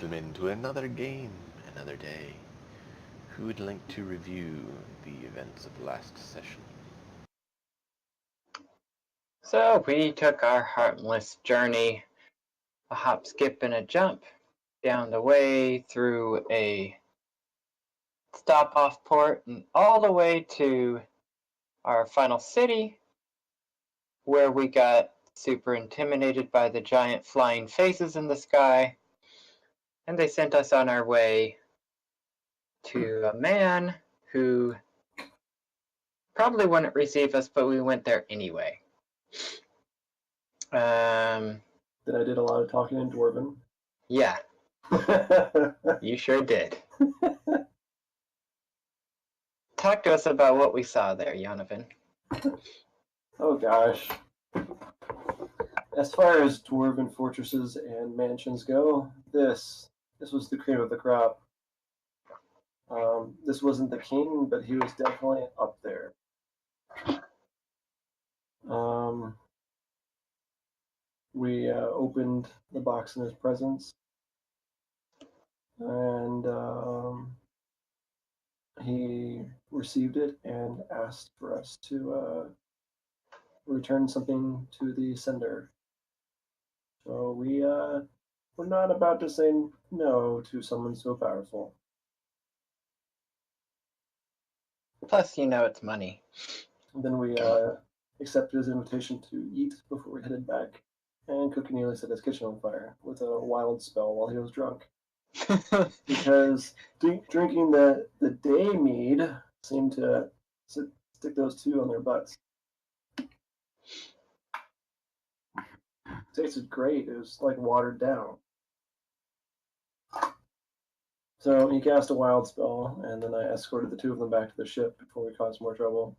gentlemen, to another game, another day. Who would like to review the events of the last session? So we took our heartless journey, a hop, skip, and a jump, down the way through a stop-off port and all the way to our final city, where we got super intimidated by the giant flying faces in the sky, and they sent us on our way to a man who probably wouldn't receive us, but we went there anyway. That I did a lot of talking in Dwarven. Yeah, you sure did. Talk to us about what we saw there, Jonathan. Oh gosh. As far as Dwarven fortresses and mansions go, this was the cream of the crop. This wasn't the king, but he was definitely up there. We opened the box in his presence, and he received it and asked for us to return something to the sender. So we're not about to say no to someone so powerful. Plus, you know it's money. And then we accepted his invitation to eat before we headed back, and Cook nearly set his kitchen on fire with a wild spell while he was drunk. Because drinking the day mead seemed to stick those two on their butts. It tasted great. It was like watered down. So he cast a wild spell, and then I escorted the two of them back to the ship before we caused more trouble.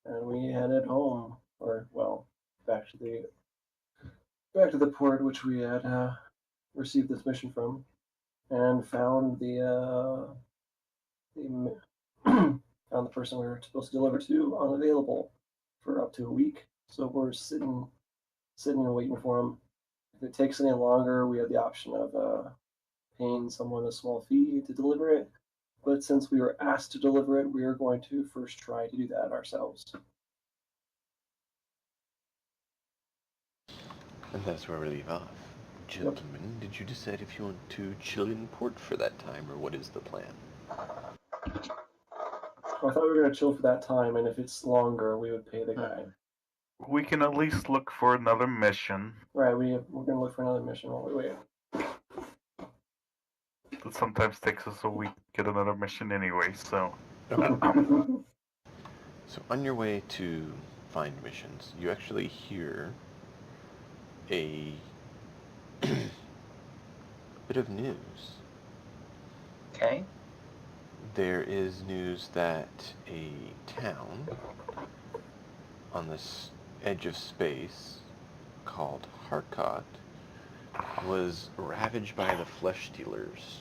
And we headed home, or well, back to the port which we had received this mission from, and found the found the person we were supposed to deliver to unavailable for up to a week. So we're sitting and waiting for him. If it takes any longer, we have the option of paying someone a small fee to deliver it. But since we were asked to deliver it, we are going to first try to do that ourselves. And that's where we leave off. Gentlemen, Did you decide if you want to chill in port for that time, or what is the plan? Well, I thought we were going to chill for that time, and if it's longer, we would pay the guy. We can at least look for another mission. Right, we're going to look for another mission while we wait. It sometimes takes us a week to get another mission anyway, so... Okay. So on your way to find missions, you actually hear a bit of news. Okay. There is news that a town on this edge of space called Harkot was ravaged by the flesh stealers.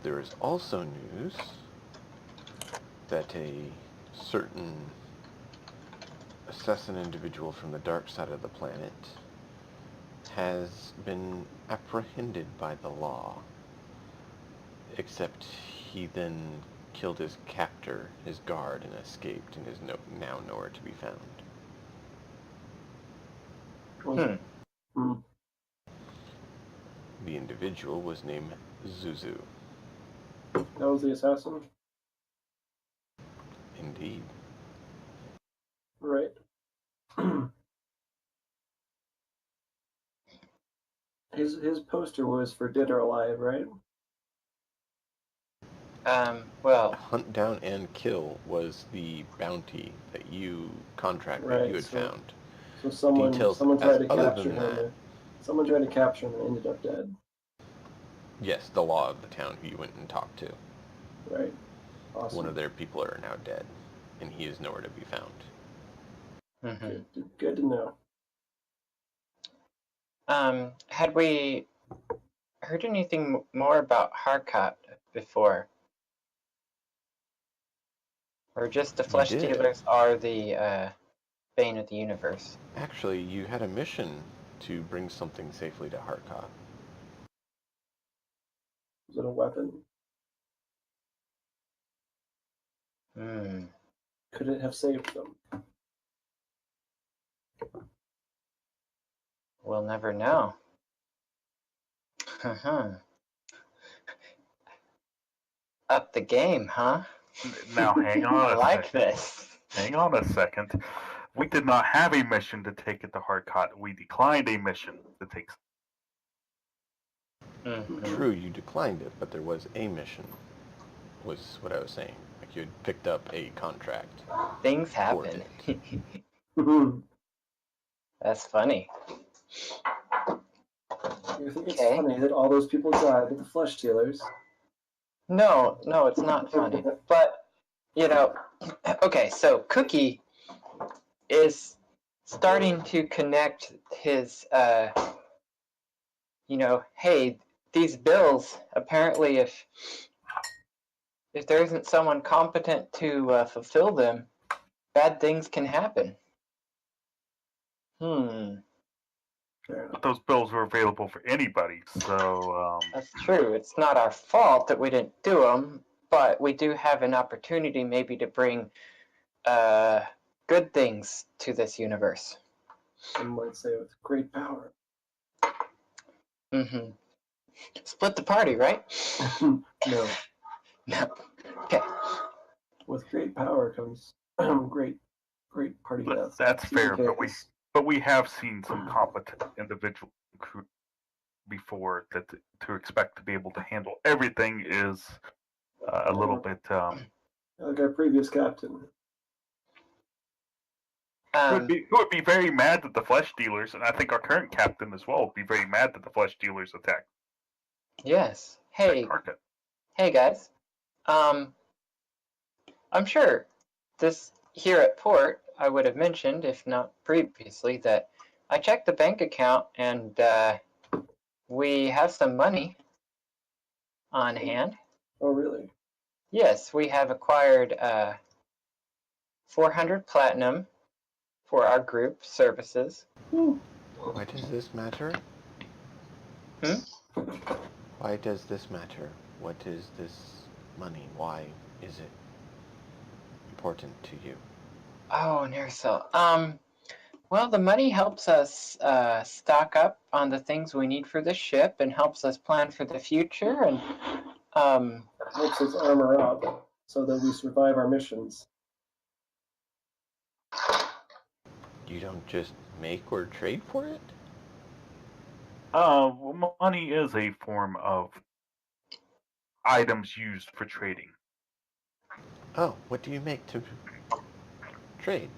There is also news that a certain assassin individual from the dark side of the planet has been apprehended by the law, except he then killed his captor, his guard, and escaped, and is now nowhere to be found. The individual was named Zuzu. That was the assassin? Indeed. Right. His poster was for dead or alive, right? Well... Hunt down and kill was the bounty that you contract that you had found. So someone tried to capture him. Someone tried to capture him and ended up dead. Yes, the law of the town who you went and talked to. Right. Awesome. One of their people are now dead, and he is nowhere to be found. Mm-hmm. Good to know. Had we heard anything more about Harkot before? Or just the flesh stealers are the bane of the universe. Actually, you had a mission to bring something safely to Harkot. Was it a weapon? Hmm. Could it have saved them? We'll never know. Up the game, huh? Now, hang on I a like second. this. Hang on a second. We did not have a mission to take it to Hardcott. We declined a mission to take. Mhm. True, you declined it, but there was a mission, was what I was saying. Like you had picked up a contract. Things toward happen. You That's funny. think it's Okay. funny that all those people died at the flesh dealers? No, it's not funny. But, okay, so Cookie is starting to connect his, hey, these bills, apparently if there isn't someone competent to fulfill them, bad things can happen. But those bills were available for anybody, so That's true. It's not our fault that we didn't do them, but we do have an opportunity maybe to bring good things to this universe. Some might say with great power. Mm-hmm. Split the party, right? No. No. Okay. With great power comes great party death. that's fair. Because But we have seen some competent individuals before that to expect to be able to handle everything is a little bit. like our previous captain. Who would be very mad that the flesh dealers, and I think our current captain as well, would be very mad that the flesh dealers attacked. Yes. Hey. Harkett. Hey guys. I'm sure this here at port I would have mentioned, if not previously, that I checked the bank account and we have some money on hand. Oh, really? Yes, we have acquired 400 platinum for our group services. Why does this matter? Why does this matter? What is this money? Why is it important to you? Oh, Nersel. Well, the money helps us stock up on the things we need for the ship and helps us plan for the future and Helps us armor up so that we survive our missions. You don't just make or trade for it? Money is a form of items used for trading. Oh, what do you make to trade?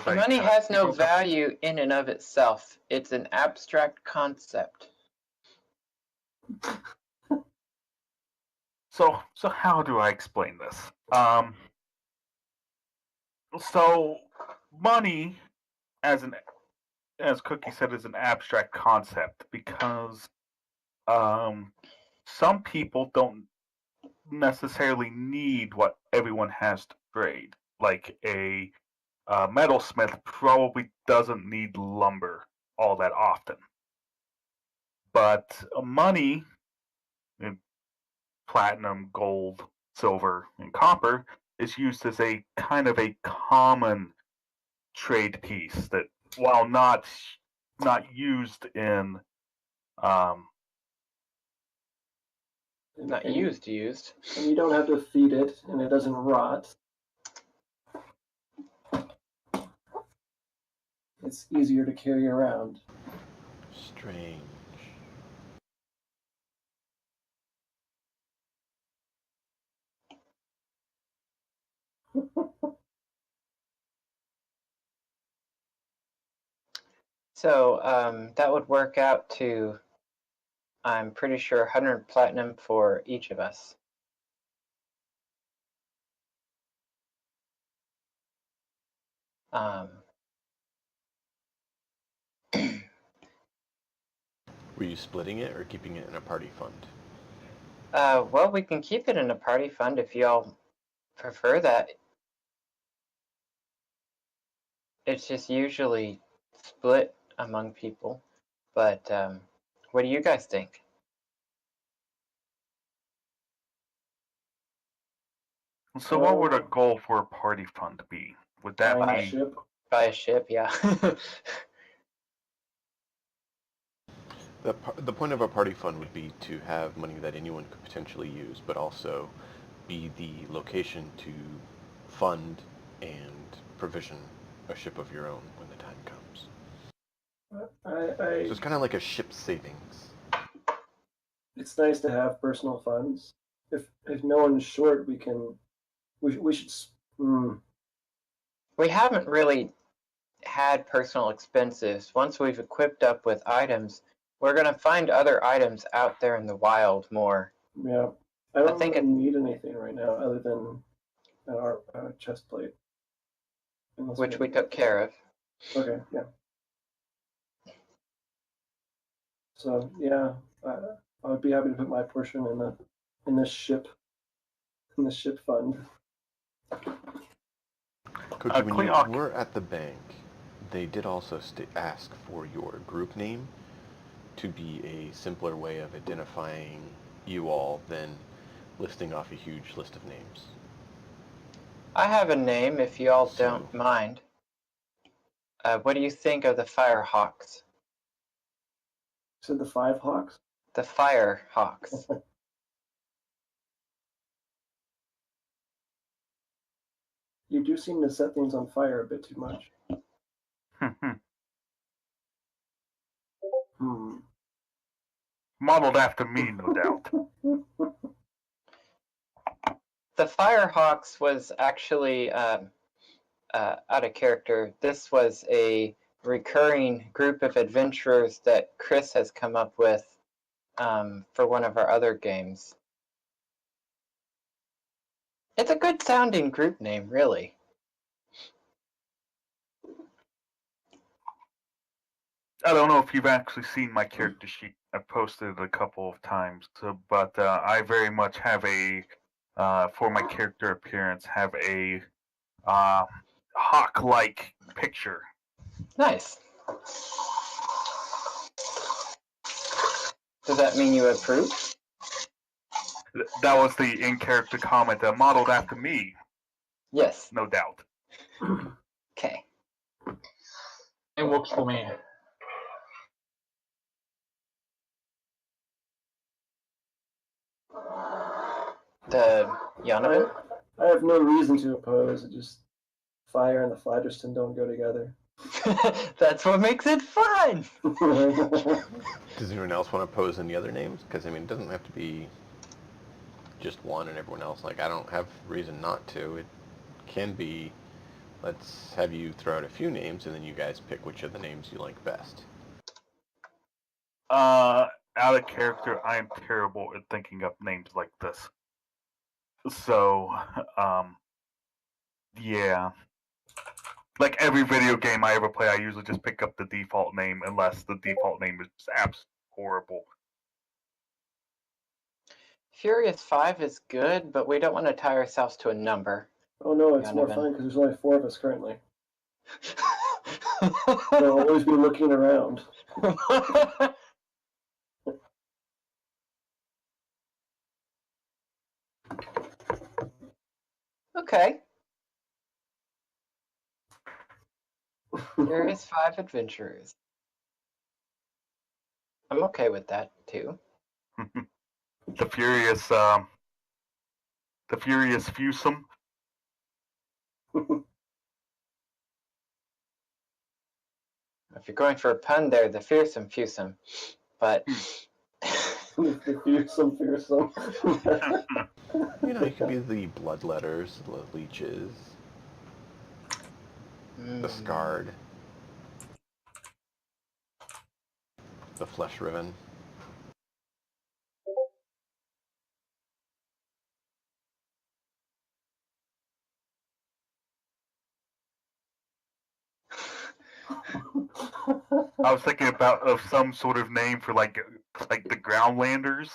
money has no value in and of itself. It's an abstract concept. So how do I explain this? So money, as Cookie said, is an abstract concept because some people don't necessarily need what everyone has to trade. Like a metalsmith probably doesn't need lumber all that often, but money, platinum, gold, silver, and copper, is used as a kind of a common trade piece that, while not used in Not used. And you don't have to feed it, and it doesn't rot. It's easier to carry around. Strange. So that would work out to, I'm pretty sure, 100 platinum for each of us. Were you splitting it or keeping it in a party fund? Well, we can keep it in a party fund if y'all prefer that. it's just usually split among people. But what do you guys think? So what would a goal for a party fund be? Would that Buying a be ship? Buy a ship, yeah. The point of a party fund would be to have money that anyone could potentially use, but also be the location to fund and provision a ship of your own when the time comes. So it's kind of like a ship savings. It's nice to have personal funds. If no one's short, we should. We haven't really had personal expenses. Once we've equipped up with items, we're going to find other items out there in the wild more. Yeah, I don't think really need anything right now other than our chest plate. Which we took care of. Okay, yeah. So yeah, I would be happy to put my portion in this ship fund. Coach, when you were at the bank, they did also ask for your group name to be a simpler way of identifying you all than listing off a huge list of names. I have a name if you all don't mind. What do you think of the Firehawks? So the 5 hawks? The Firehawks. You do seem to set things on fire a bit too much. Modeled after me, no doubt. The Firehawks was actually out of character. This was a recurring group of adventurers that Chris has come up with for one of our other games. It's a good sounding group name, really. I don't know if you've actually seen my character sheet. I've posted it a couple of times, but I very much have for my character appearance, have a hawk-like picture. Nice. Does that mean you approve? That was the in-character comment, modeled after me. Yes. No doubt. Okay. It works for me. The Yonovan? I have no reason to oppose. It just fire and the Fladderston don't go together. That's what makes it fun! Does anyone else want to pose any other names? Because, I mean, it doesn't have to be just one and everyone else. Like, I don't have reason not to. It can be, let's have you throw out a few names, and then you guys pick which of the names you like best. Out of character, I am terrible at thinking up names like this. So, yeah. Like every video game I ever play, I usually just pick up the default name unless the default name is just absolutely horrible. Furious 5 is good, but we don't want to tie ourselves to a number. Oh no, it's more fun because there's only 4 of us currently. They'll always be looking around. Okay. Furious 5 Adventurers. I'm okay with that too. The Furious Fewsome. If you're going for a pun there, the fearsome fewsome. But The fearsome. You know, it could be the bloodletters, the leeches, the scarred, the flesh riven. I was thinking of some sort of name for like the Groundlanders.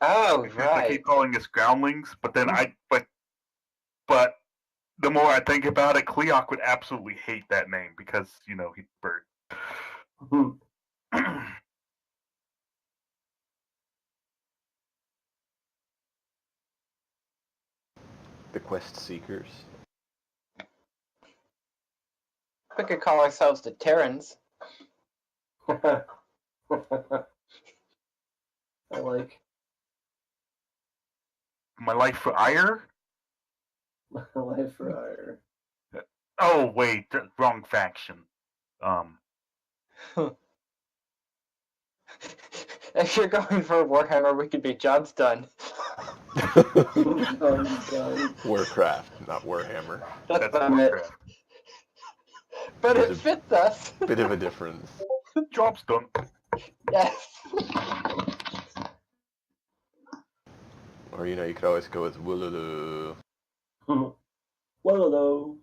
Oh, Because right. I keep calling us Groundlings, but then but the more I think about it, Cleoc would absolutely hate that name because, he's bird. The Quest Seekers. We could call ourselves the Terrans. I like My life for ire? life for hire. Oh, wait, wrong faction. If you're going for Warhammer, we could be jobs done. Warcraft, not Warhammer. That's That's not it. Warcraft. But There's it a fits us. bit of a difference. Job's done. Yes. Or, you could always go with Woolulu. Hello.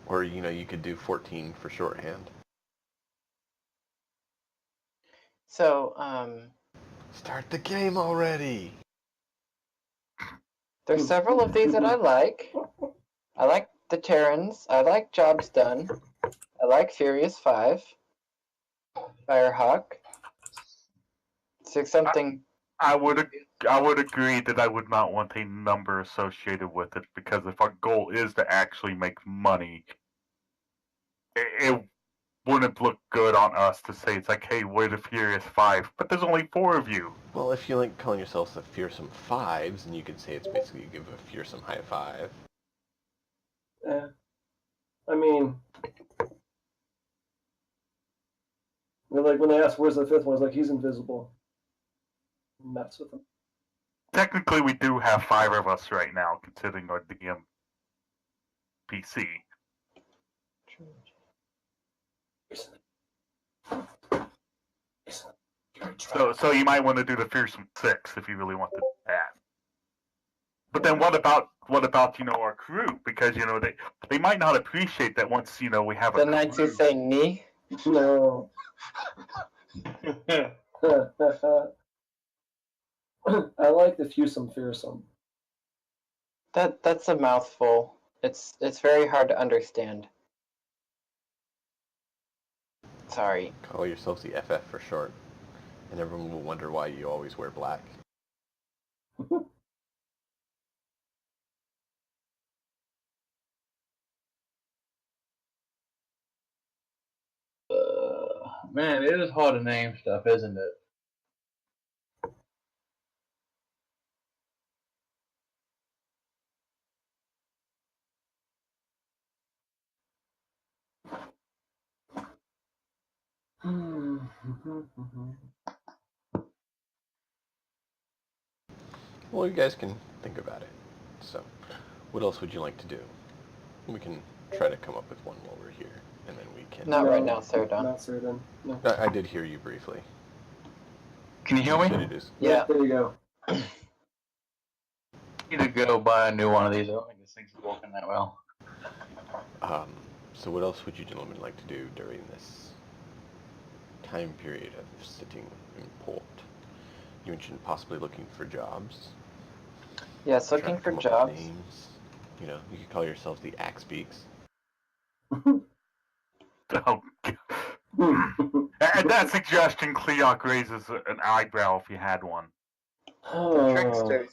Or, you could do 14 for shorthand. So, Start the game already! there's several of these that I like. I like the Terrans. I like Jobs Done. I like Furious 5. Firehawk. So something. I would agree that I would not want a number associated with it because if our goal is to actually make money, it wouldn't look good on us to say it's like, hey, we're the Furious Five, but there's only 4 of you. Well, if you like calling yourselves the Fearsome Fives, then you could say it's basically you give a fearsome high five. Yeah. I mean, like when they asked where's the 5th one, I was like, he's invisible. Mess with him. Technically, we do have 5 of us right now, considering our DM PC. So you might want to do the Fearsome 6 if you really want to do that. But then what about our crew? Because they might not appreciate that once we have The a Knights crew. who say knee. No. I like the fearsome. That's a mouthful. It's very hard to understand. Sorry. Call yourselves the FF for short, and everyone will wonder why you always wear black. Man, it is hard to name stuff, isn't it? Well, you guys can think about it. So, what else would you like to do? We can try to come up with one while we're here, and then we can... Not right now, Cerdon. Not Cerdon. No. I did hear you briefly. Can you hear You said me? it is. Yeah. There you go. I need to go buy a new one of these. I don't think this thing's working that well. So what else would you gentlemen like to do during this time period of sitting in port? You mentioned possibly looking for jobs. Yes, Trying looking to for come up with jobs. names. You could call yourselves the Axe Beaks. Oh, and that suggestion, Cleoc raises an eyebrow if you had one. The tricksters.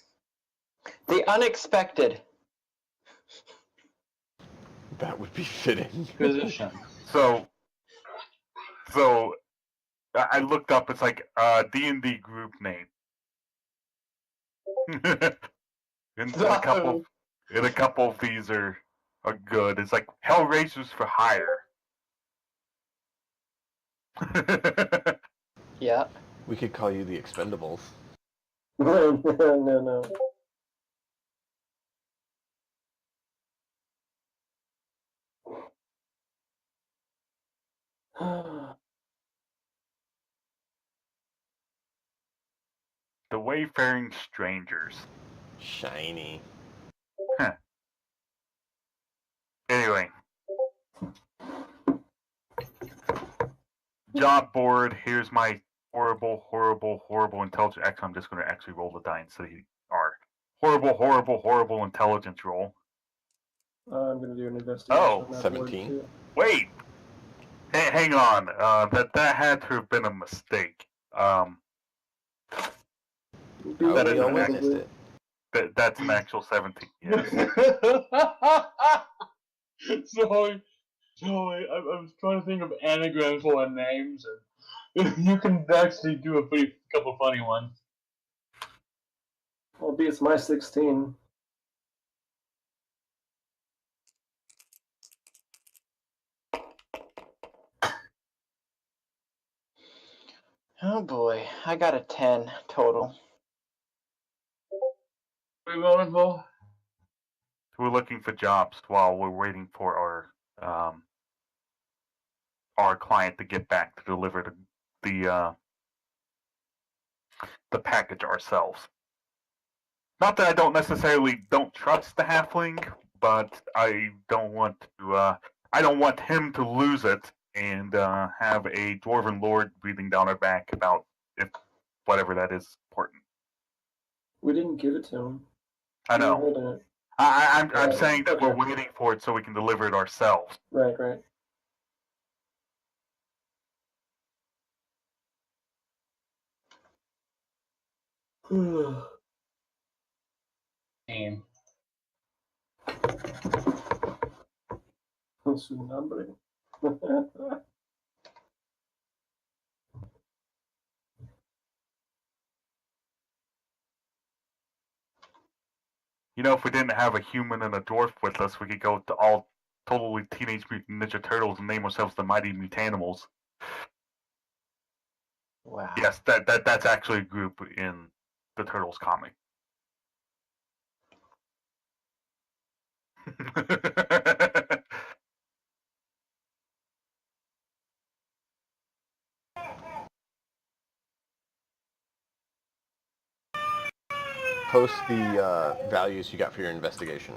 The unexpected. That would be fitting. Position. So I looked up. It's like D&D group name. and a couple of these are good. It's like Hellraisers for Hire. Yeah. We could call you the Expendables. no. The Wayfaring Strangers. Shiny. Anyway. Job board. Here's my horrible, horrible, horrible intelligence. Actually, I'm just going to actually roll the die instead of R. Horrible, horrible, horrible intelligence roll. I'm going to do an investigation Oh, on that 17. board, too. Wait, hang on. That had to have been a mistake. How That we is always an missed it. That's an actual 17. Yes. So I was trying to think of anagrams for names, and you can actually do a pretty couple funny ones. Well, B, it's my 16. Oh boy, I got a 10 total. What are you rolling for? We're looking for jobs while we're waiting for our client to get back to deliver the package ourselves. Not that I don't necessarily don't trust the halfling, but I don't want him to lose it and have a dwarven lord breathing down our back about if whatever that is important. We didn't give it to him. I We were know. holding it. I'm saying that we're Okay. waiting for it so we can deliver it ourselves. Right. Name. Su nombre. You know, if we didn't have a human and a dwarf with us, we could go to all totally Teenage Mutant Ninja Turtles and name ourselves the Mighty Mutanimals. Wow. Yes, that's actually a group in the Turtles comic. Post the values you got for your investigation.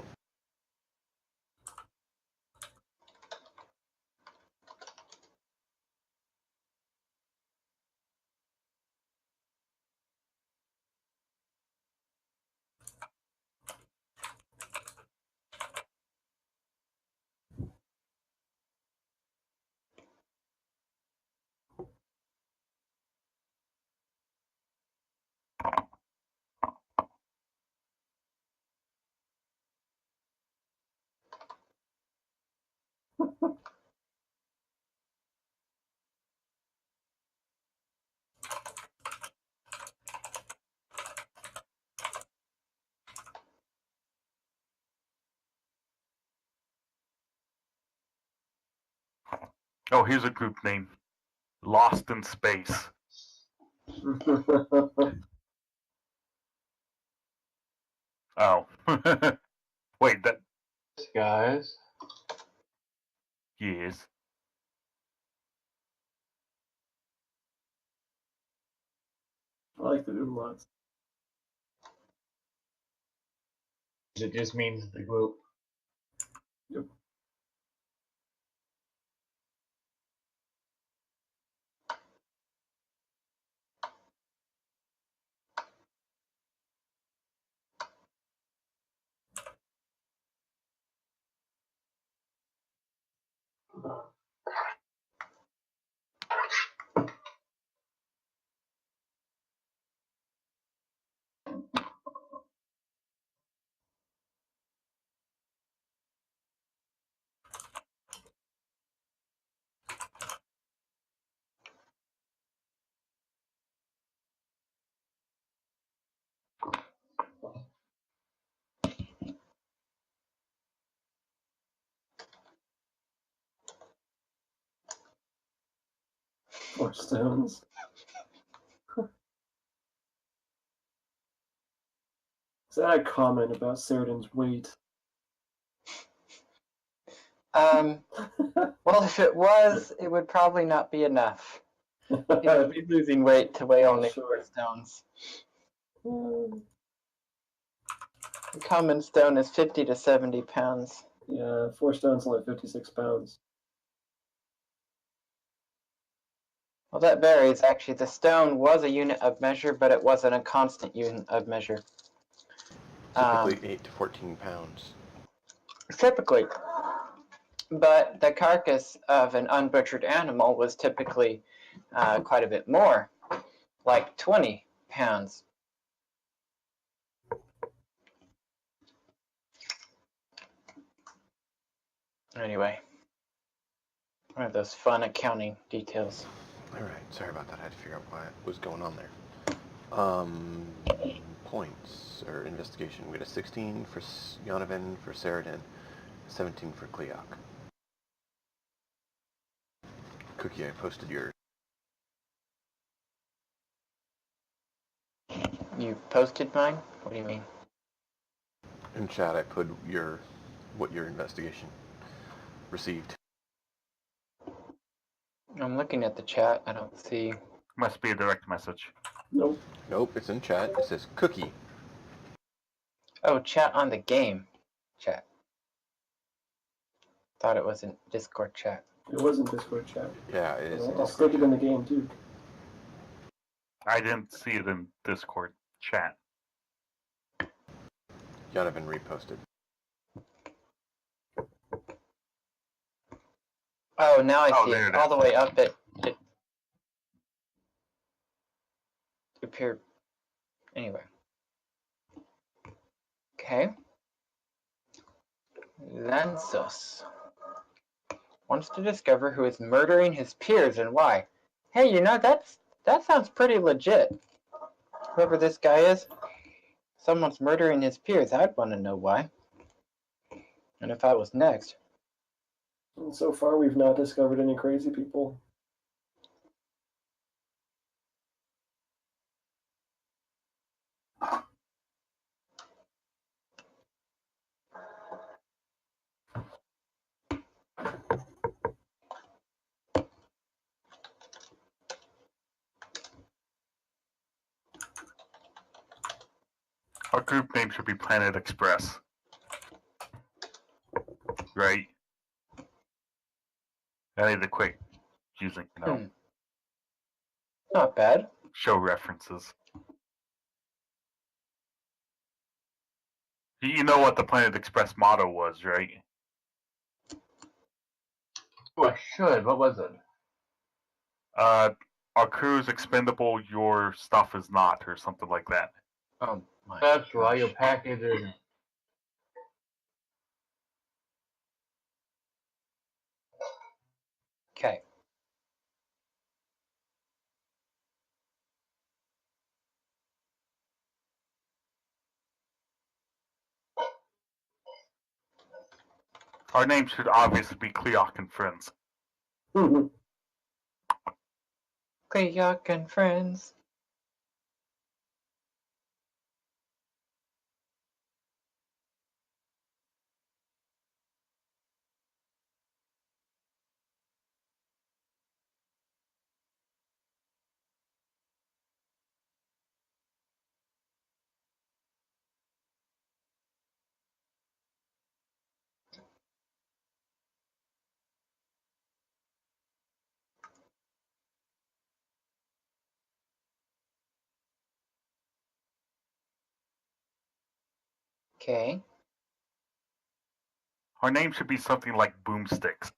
Oh, here's a group name. Lost in Space. Oh. Wait, that... Guys. Yes. I like the umlauts. It just means the group. Yep. Four stones. Is that a comment about Ceridan's weight? Well, if it was, it would probably not be enough. He would be losing weight to weigh only 4 stones. The common stone is 50 to 70 pounds. Yeah, 4 stones only 56 pounds. Well, that varies. Actually, the stone was a unit of measure, but it wasn't a constant unit of measure. Typically 8 to 14 pounds. Typically. But the carcass of an unbutchered animal was typically quite a bit more, like 20 pounds. Anyway, one of those fun accounting details. Alright, sorry about that. I had to figure out what was going on there. Points, or investigation. We got a 16 for Yonovan, for Saradin, 17 for Kleok. Cookie, I posted yours. You posted mine? What do you mean? In chat, I put what your investigation received. I'm looking at the chat. I don't see. Must be a direct message. Nope. Nope, it's in chat. It says Cookie. Oh, chat on the game. Chat. Thought it was in Discord chat. It wasn't Discord chat. Yeah, it is. I'll stick it in the game too. I didn't see it in Discord chat. Yonovan reposted. Oh, now I see there it. it All is. the way up it appeared. Anyway. Okay. Lansos wants to discover who is murdering his peers and why. Hey, you know, that sounds pretty legit. Whoever this guy is, someone's murdering his peers. I'd want to know why. And if I was next. And so far, we've not discovered any crazy people. Our group name should be Planet Express. Right? I need to quit using, Not bad. show references. You know what the Planet Express motto was, right? Oh, I should. What was it? Our crew is expendable, your stuff is not, or something like that. Oh my. That's why gosh. your package isn't. Okay. Our name should obviously be Kleok and Friends. Kleok and friends. Okay. Our name should be something like Boomsticks.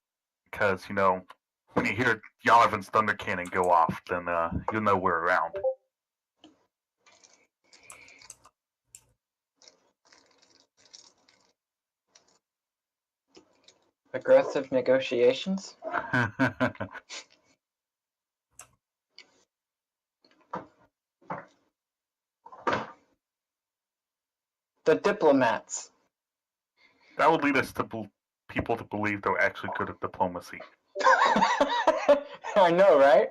Because, when you hear Yonovan's Thunder Cannon go off, then you'll know we're around. Aggressive negotiations. The diplomats. That would lead us to people to believe they're actually good at diplomacy. I know, right?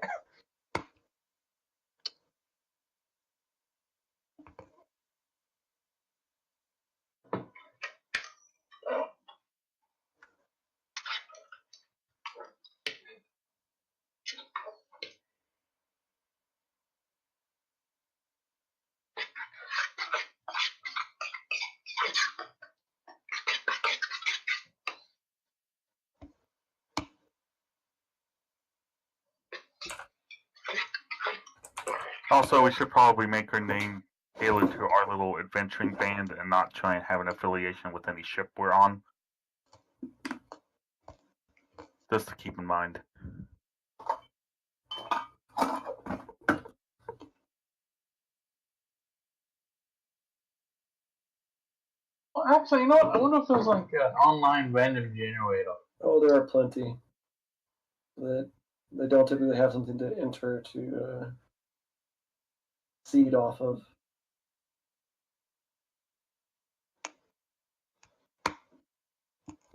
Also, we should probably make her name tailored to our little adventuring band and not try and have an affiliation with any ship we're on. Just to keep in mind. Well, actually, you know what? I wonder if there's like an online random generator. Oh, there are plenty. That they don't typically have something to enter to seed off of.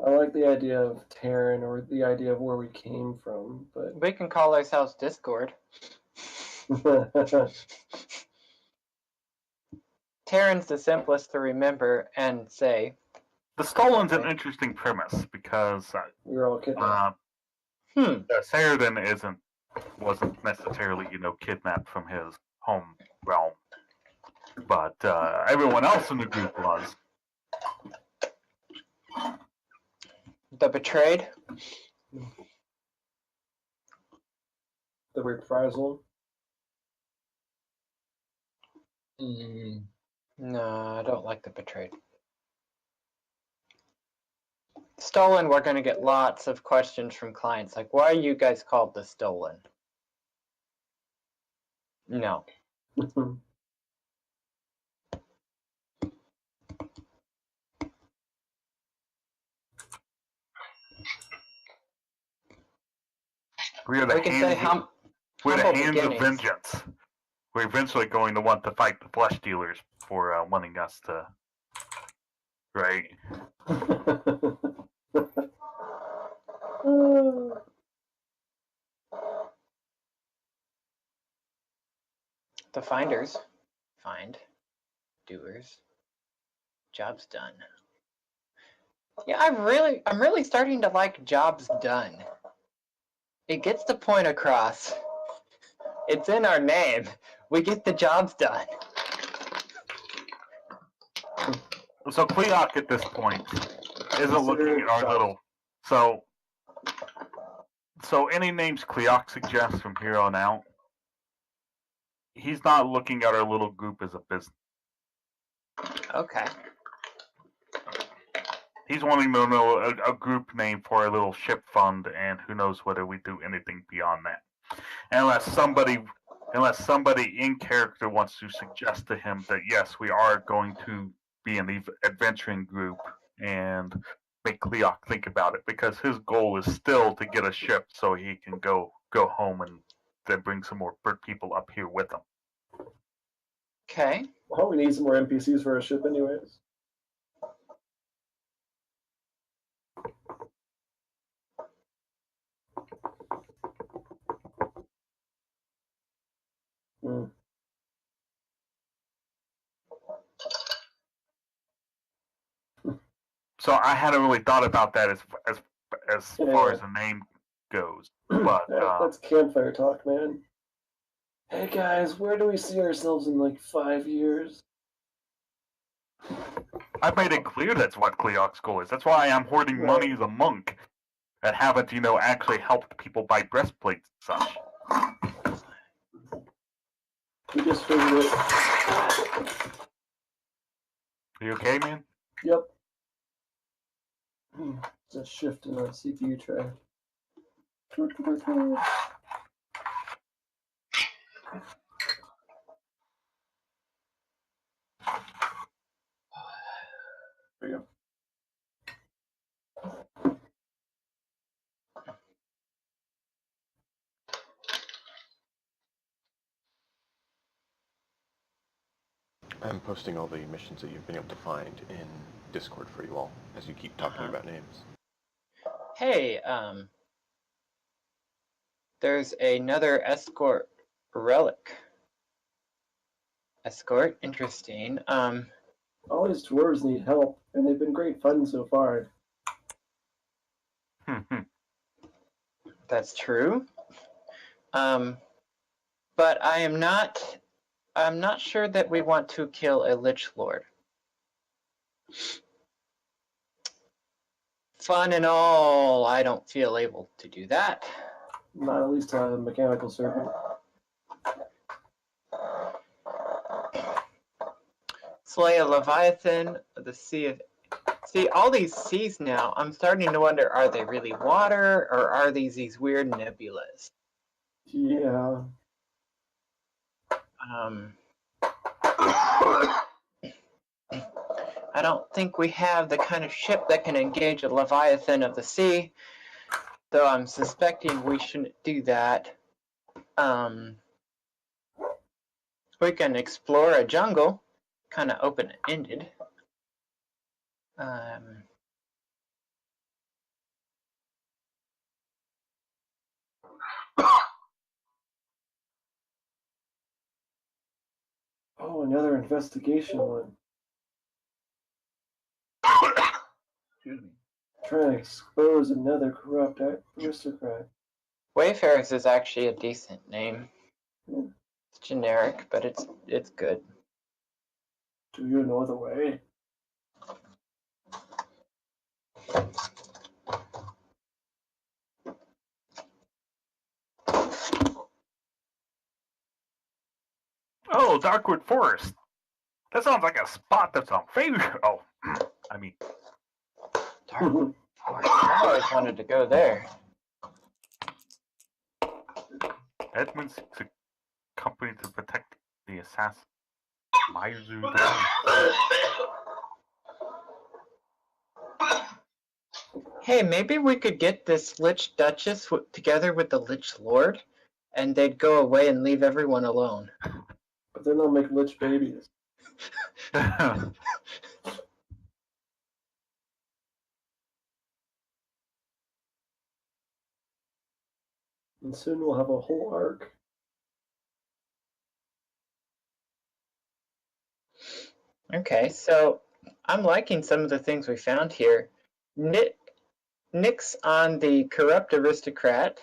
I like the idea of Terran or the idea of where we came from, but We can call ourselves Discord. Terran's the simplest to remember and say. The Stolen's an Okay. interesting premise because we're all kidnapped. Saradin wasn't necessarily, kidnapped from his home realm, but everyone else in the group was. The betrayed? The reprisal. No, I don't like the betrayed. Stolen, we're going to get lots of questions from clients like, why are you guys called the Stolen? No. We are the We can say we're the humble hands of beginnings. vengeance. We're eventually going to want to fight the flesh dealers for wanting us to, right? The finders. Find. Doers. Jobs done. Yeah, I'm really starting to like jobs done. It gets the point across. It's in our name. We get the jobs done. So Cleoc at this point isn't looking at our little. So any names Cleoc suggests from here on out, he's not looking at our little group as a business. Okay. He's wanting to know a group name for our little ship fund, and who knows whether we do anything beyond that. Unless somebody in character wants to suggest to him that yes, we are going to be an adventuring group and make Cleoc think about it, because his goal is still to get a ship so he can go home and then bring some more bird people up here with him. Okay. Well, we need some more NPCs for our ship anyways. So I hadn't really thought about that as far as the name goes, but that's campfire talk, man. Hey guys, where do we see ourselves in like 5 years? I've made it clear that's what Cleoc's goal is. That's why I'm hoarding money as a monk and haven't, actually helped people buy breastplates and such. We just figured it. Are you okay, man? Yep. It's a shift in the CPU tray. There you go. I'm posting all the missions that you've been able to find in Discord for you all as you keep talking about names. Hey, there's another escort relic. Escort, interesting. All these dwarves need help, and they've been great fun so far. That's true. But I'm not sure that we want to kill a Lich Lord. Fun and all, I don't feel able to do that. Not at least a mechanical serpent. slay a Leviathan of the Sea of... See, all these seas now, I'm starting to wonder, are they really water, or are these weird nebulas? Yeah. I don't think we have the kind of ship that can engage a Leviathan of the sea, so I'm suspecting we shouldn't do that. We can explore a jungle, kind of open-ended. Oh, another investigation one. Excuse me. Trying to expose another corrupt aristocrat. Wayfarers is actually a decent name. Yeah. It's generic, but it's good. Do you know the way? Oh, Darkwood Forest. That sounds like a spot that's on favorite. Oh, I mean, Dark Forest. I always wanted to go there. Edmund seeks a company to protect the assassin. Maizu. Hey, maybe we could get this Lich Duchess together with the Lich Lord, and they'd go away and leave everyone alone. But then they'll make lich babies. And soon we'll have a whole arc. Okay, so I'm liking some of the things we found here. Nix on the corrupt aristocrat.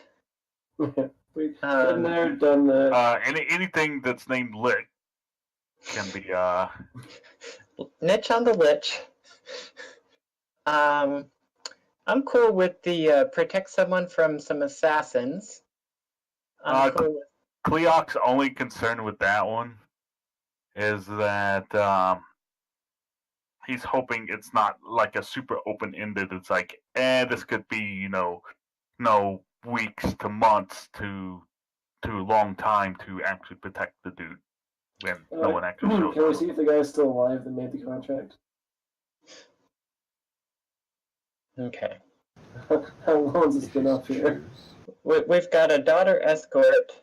We've been there, done that. Anything that's named Lit can be Niche on the Lich. I'm cool with the protect someone from some assassins. I'm cool with... Cleoc's only concern with that one is that he's hoping it's not like a super open-ended. It's like, this could be, weeks to months to a long time to actually protect the dude when no one actually shows Can we up. see if the guy's still alive that made the contract? Okay. How long has it been up here? We've got a daughter escort,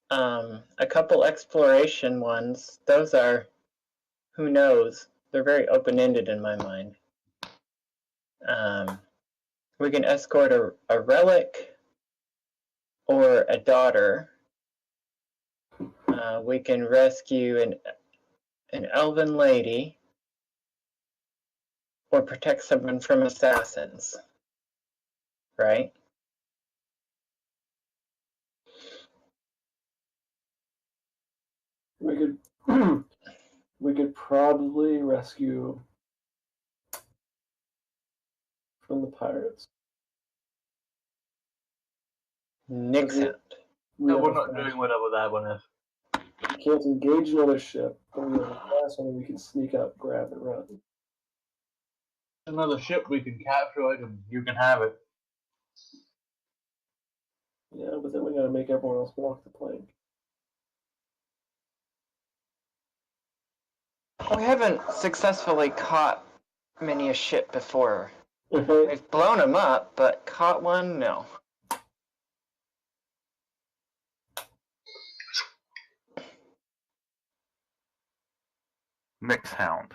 a couple exploration ones. Those are, who knows? They're very open-ended in my mind. We can escort a relic or a daughter. We can rescue an elven lady or protect someone from assassins. Right? We could probably rescue from the pirates. Nix out. No, we're not doing whatever that one is. We can't engage another ship, but we have a fast one we can sneak up, grab, and run. Another ship, we can capture it and you can have it. Yeah, but then we gotta make everyone else walk the plank. We haven't successfully caught many a ship before. Okay. We've blown them up, but caught one? No. Mix Hound.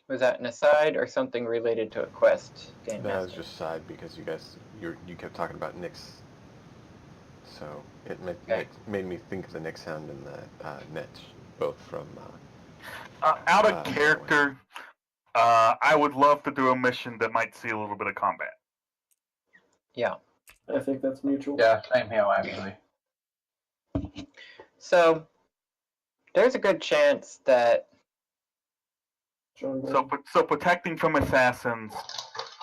Was that an aside or something related to a quest? Game That was Master? just side because you kept talking about Nyx, so it made me think of the Nyx Hound and the Netch, both from. Out of character, I would love to do a mission that might see a little bit of combat. Yeah. I think that's mutual. Yeah, same here actually. So there's a good chance that So protecting from assassins,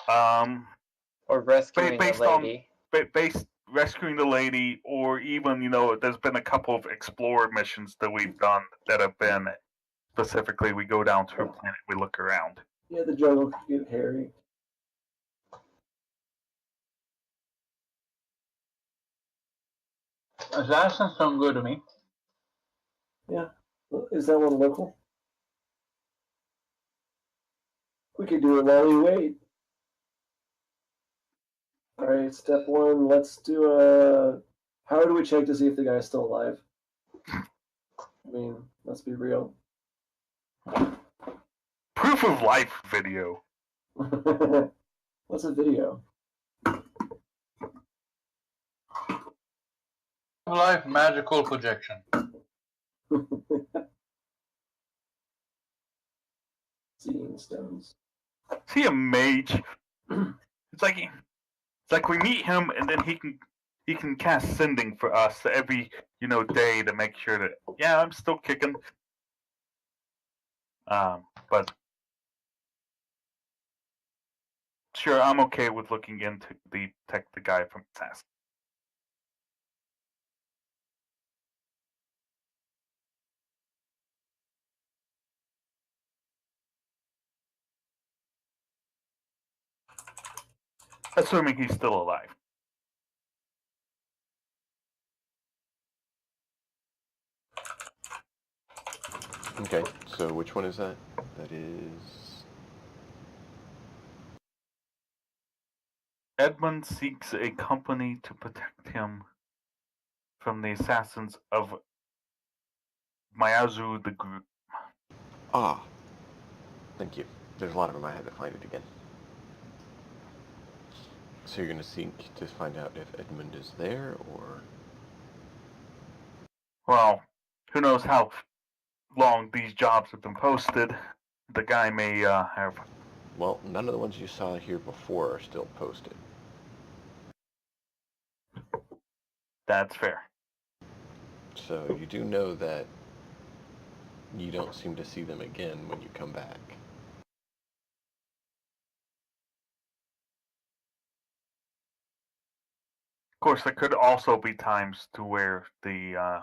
or rescuing a based on lady. rescuing the lady, or even, there's been a couple of explorer missions that we've done that have been specifically, we go down to a planet, we look around. Yeah, the jungle could get hairy. Assassins sound good to me. Yeah. Is that one local? We could do it while we wait. Alright, step one, let's do a... How do we check to see if the guy's still alive? I mean, let's be real. Proof of life video. What's a video? Life magical projection. Seeing stones. Is he a mage? It's like we meet him, and then he can cast sending for us every day to make sure that I'm still kicking. But sure, I'm okay with looking into the guy from Assassin. Assuming he's still alive. Okay, so which one is that? That is... Edmund seeks a company to protect him from the assassins of Mayazu the Group. Ah. Thank you. There's a lot of them. I had to find it again. So you're going to seek to find out if Edmund is there, or... Well, who knows how long these jobs have been posted. The guy may have... Well, none of the ones you saw here before are still posted. That's fair. So you do know that you don't seem to see them again when you come back. Of course, there could also be times to where the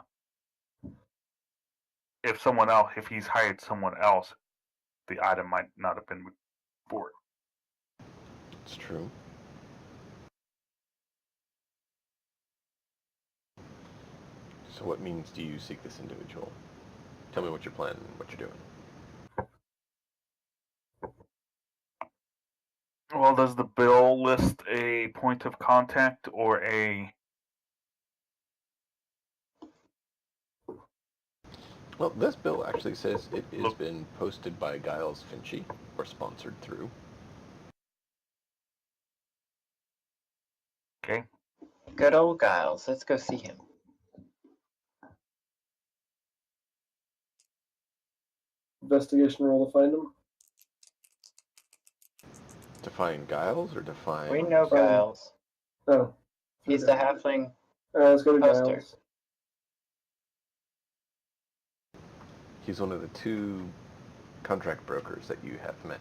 if he's hired someone else, the item might not have been bought. It's true. So what means do you seek this individual? Tell me what you're planning and what you're doing. Well, does the bill list a point of contact or a... Well, this bill actually says it has been posted by Giles Finchy, or sponsored through. Okay. Good old Giles. Let's go see him. Investigation roll to find him. To find Giles, or to find... We know Giles. Oh. He's the halfling. Alright, let's go to Poster. Giles. He's one of the 2 contract brokers that you have met.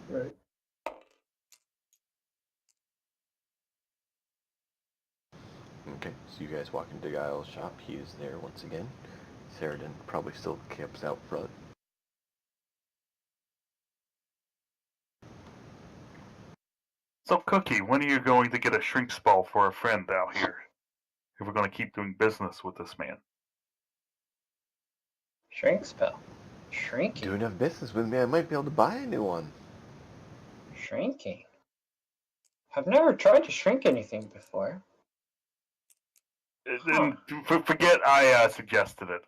Right. Okay, so you guys walk into Giles' shop. He is there once again. Sheridan probably still camps out front. So, Cookie, when are you going to get a shrink spell for a friend out here? If we're going to keep doing business with this man. Shrink spell. Shrinking. Do enough business with me, I might be able to buy a new one. Shrinking. I've never tried to shrink anything before. Forget I suggested it.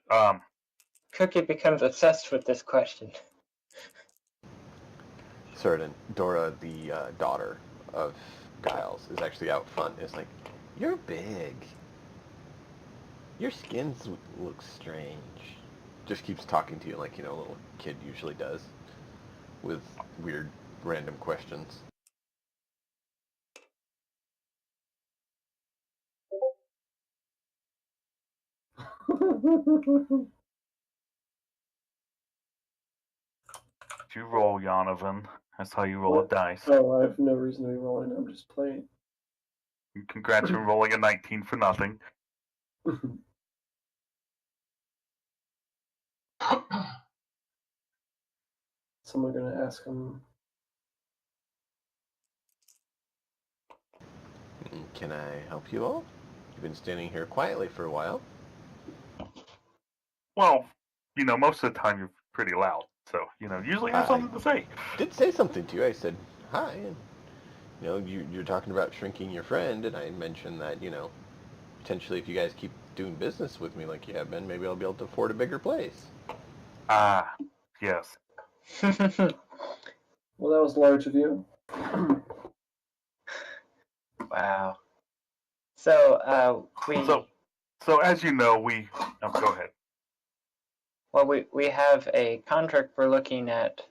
Cookie becomes obsessed with this question. Sheridan, Dora, the daughter of Giles, is actually out front. It's like, you're big. Your skin looks strange. Just keeps talking to you like, a little kid usually does. With weird, random questions. You roll, Yonovan. That's how you roll a dice. Oh, I have no reason to be rolling. I'm just playing. Congrats on rolling a 19 for nothing. Someone gonna ask him. Can I help you all? You've been standing here quietly for a while. Well, most of the time you're pretty loud, so usually have something to say. Did say something to you. I said hi, and you're talking about shrinking your friend, and I mentioned that potentially if you guys keep doing business with me like you have been, maybe I'll be able to afford a bigger place. Ah, yes. Well, that was large of you. Wow. So So as you know, go ahead. well, we have a contract we're looking at,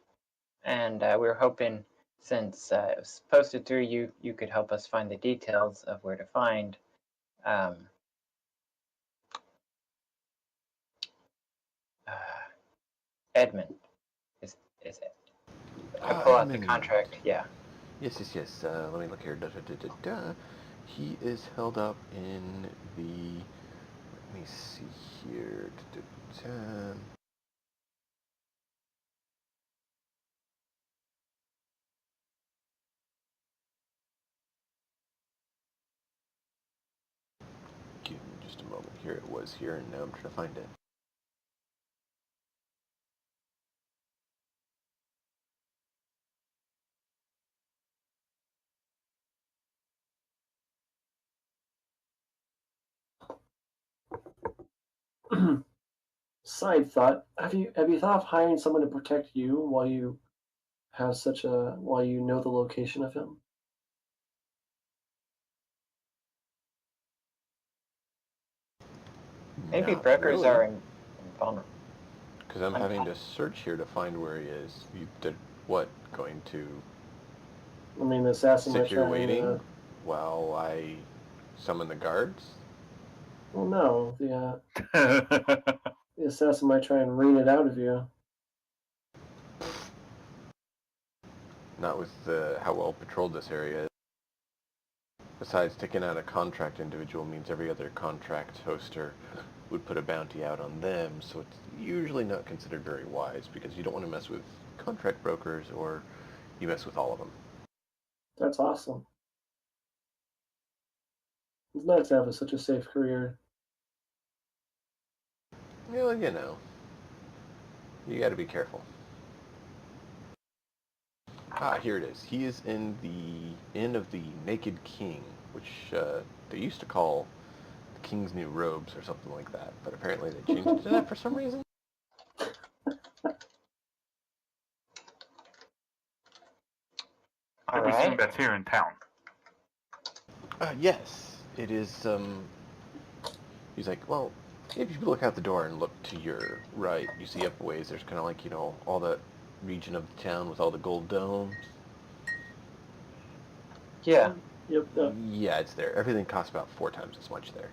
and we're hoping, since it was posted through you, you could help us find the details of where to find Edmund. Is it? I pull out the Edmund. contract. Yeah. Yes. Let me look here. He is held up in the. Let me see here. Give me just a moment. Here it was here, and now I'm trying to find it. Side thought: Have you thought of hiring someone to protect you while you know the location of him? Maybe Not brokers really, are invulnerable. because I'm having to search here to find where he is. You did what? Going to I mean, the assassin might sit here try waiting and. while I summon the guards? Well, no, the assassin might try and rein it out of you. Not with how well patrolled this area is. Besides, taking out a contract individual means every other contract hoster would put a bounty out on them, so it's usually not considered very wise because you don't want to mess with contract brokers or you mess with all of them. That's awesome. It's nice to have such a safe career. Well, you got to be careful. Here it is. He is in the Inn of the Naked King, which they used to call the King's New Robes or something like that, but apparently they changed it to that for some reason. I assume that's here in town. Yes, it is. He's like, well, if you look out the door and look to your right, you see up a ways, there's kind of like, all that region of the town with all the gold domes. Yeah. Yep. Yeah, it's there. Everything costs about 4 times as much there.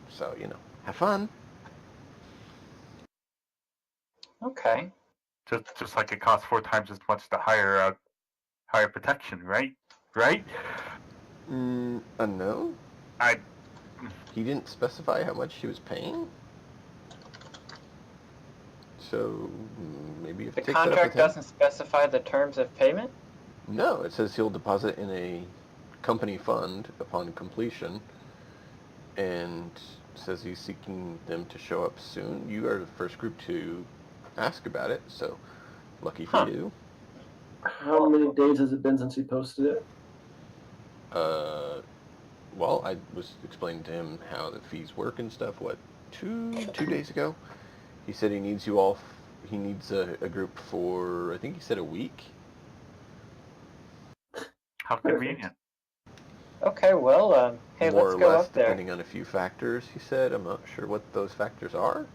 So, have fun. Okay. Just like it costs 4 times as much to hire protection, right? Right? No. He didn't specify how much he was paying. So maybe if The it takes that up with contract him. doesn't specify the terms of payment? No, it says he'll deposit in a company fund upon completion, and says he's seeking them to show up soon. You are the first group to ask about it, so lucky for you. How many days has it been since he posted it? Well, I was explaining to him how the fees work and stuff. What, two days ago? He said he needs you all. He needs a group for, I think he said, a week. How convenient. Okay, well, hey, More let's or go less, up there. depending on a few factors. He said, I'm not sure what those factors are.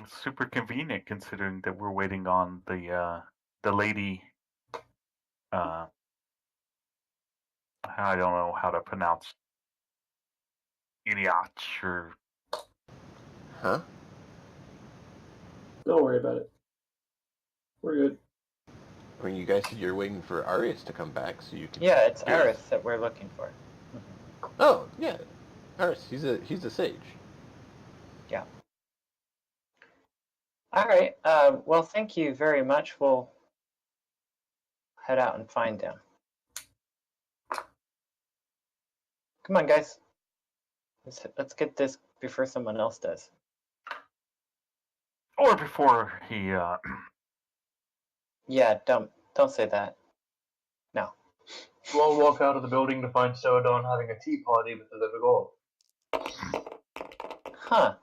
It's super convenient considering that we're waiting on the lady. I don't know how to pronounce Ilyach or. Huh? Don't worry about it. We're good. I mean, you guys said you're waiting for Arius to come back so you can... Yeah, it's do it. Eris that we're looking for. Oh, yeah. Arius, he's a sage. Yeah. All right. Well, thank you very much. We'll head out and find them. Come on, guys. Let's get this before someone else does. Or before he. Yeah, don't say that. No. We'll walk out of the building to find Celadon having a tea party with the little girl. Huh.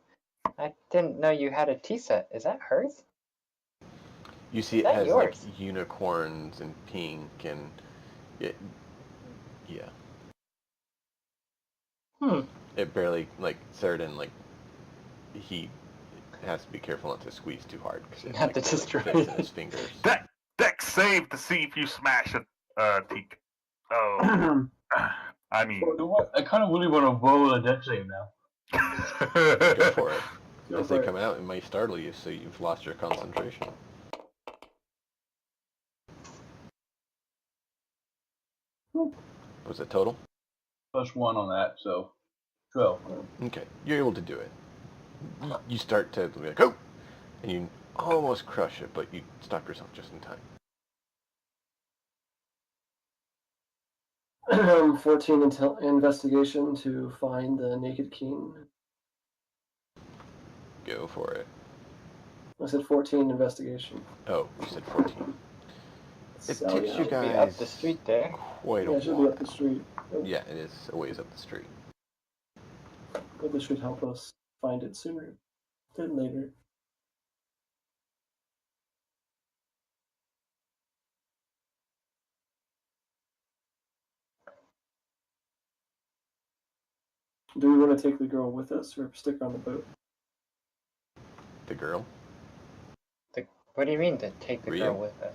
I didn't know you had a tea set. Is that hers? You see, it Is that has yours? like unicorns and pink and yeah. It barely like Certain he has to be careful not to squeeze too hard because it Not to really destroy fits in it. his fingers. Deck save to see if you smash it, Teak. Oh. I mean. You know what? I kind of really want to roll a deck save now. Go for it. Go As for they it. come out, it might startle you, so you've lost your concentration. Was it total? +1 on that, so 12. Okay, you're able to do it. You start to be like, oh! And you almost crush it, but you stop yourself just in time. 14 investigation to find the Naked King. Go for it. I said 14 investigation. Oh, you said 14. It Sally takes you out. Should be guys up the street there. quite a Yeah, it should while. be up the street. Yeah, it is a ways up the street. But this should help us find it sooner than later. Do we want to take the girl with us or stick her on the boat? The girl? What do you mean to take the Rio? girl with us?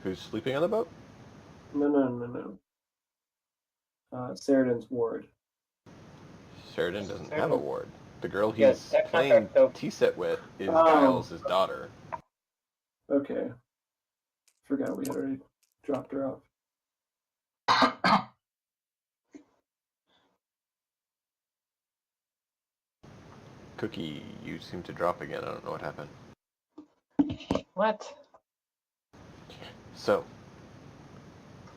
Who's sleeping on the boat? No. Ceridan's ward. Sheridan doesn't have a ward. The girl he's Yes, that playing contract, though. T-set with is Oh. Giles' daughter. Okay. Forgot we had already dropped her off. Cookie, you seem to drop again. I don't know what happened. What? So,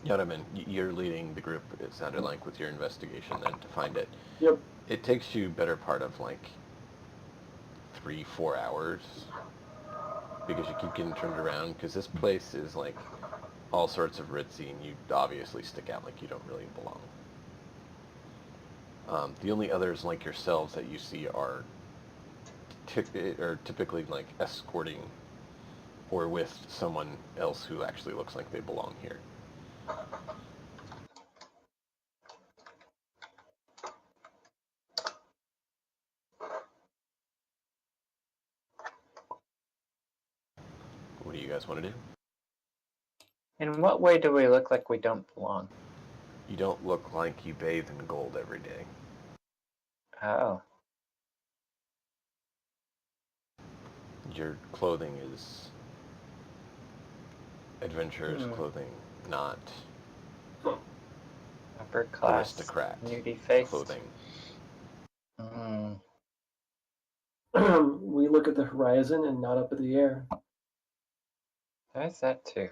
Yodaman, you're leading the group, it sounded like, with your investigation then to find it. Yep. It takes you better part of like 3-4 hours because you keep getting turned around because this place is like all sorts of ritzy and you obviously stick out like you don't really belong. The only others like yourselves that you see are typically like escorting or with someone else who actually looks like they belong here. What do you guys want to do? In what way do we look like we don't belong? You don't look like you bathe in gold every day. Oh. Your clothing is adventurer's clothing, not Upper class. aristocrat Nudie faced. clothing. We look at the horizon and not up at the air. There's that too.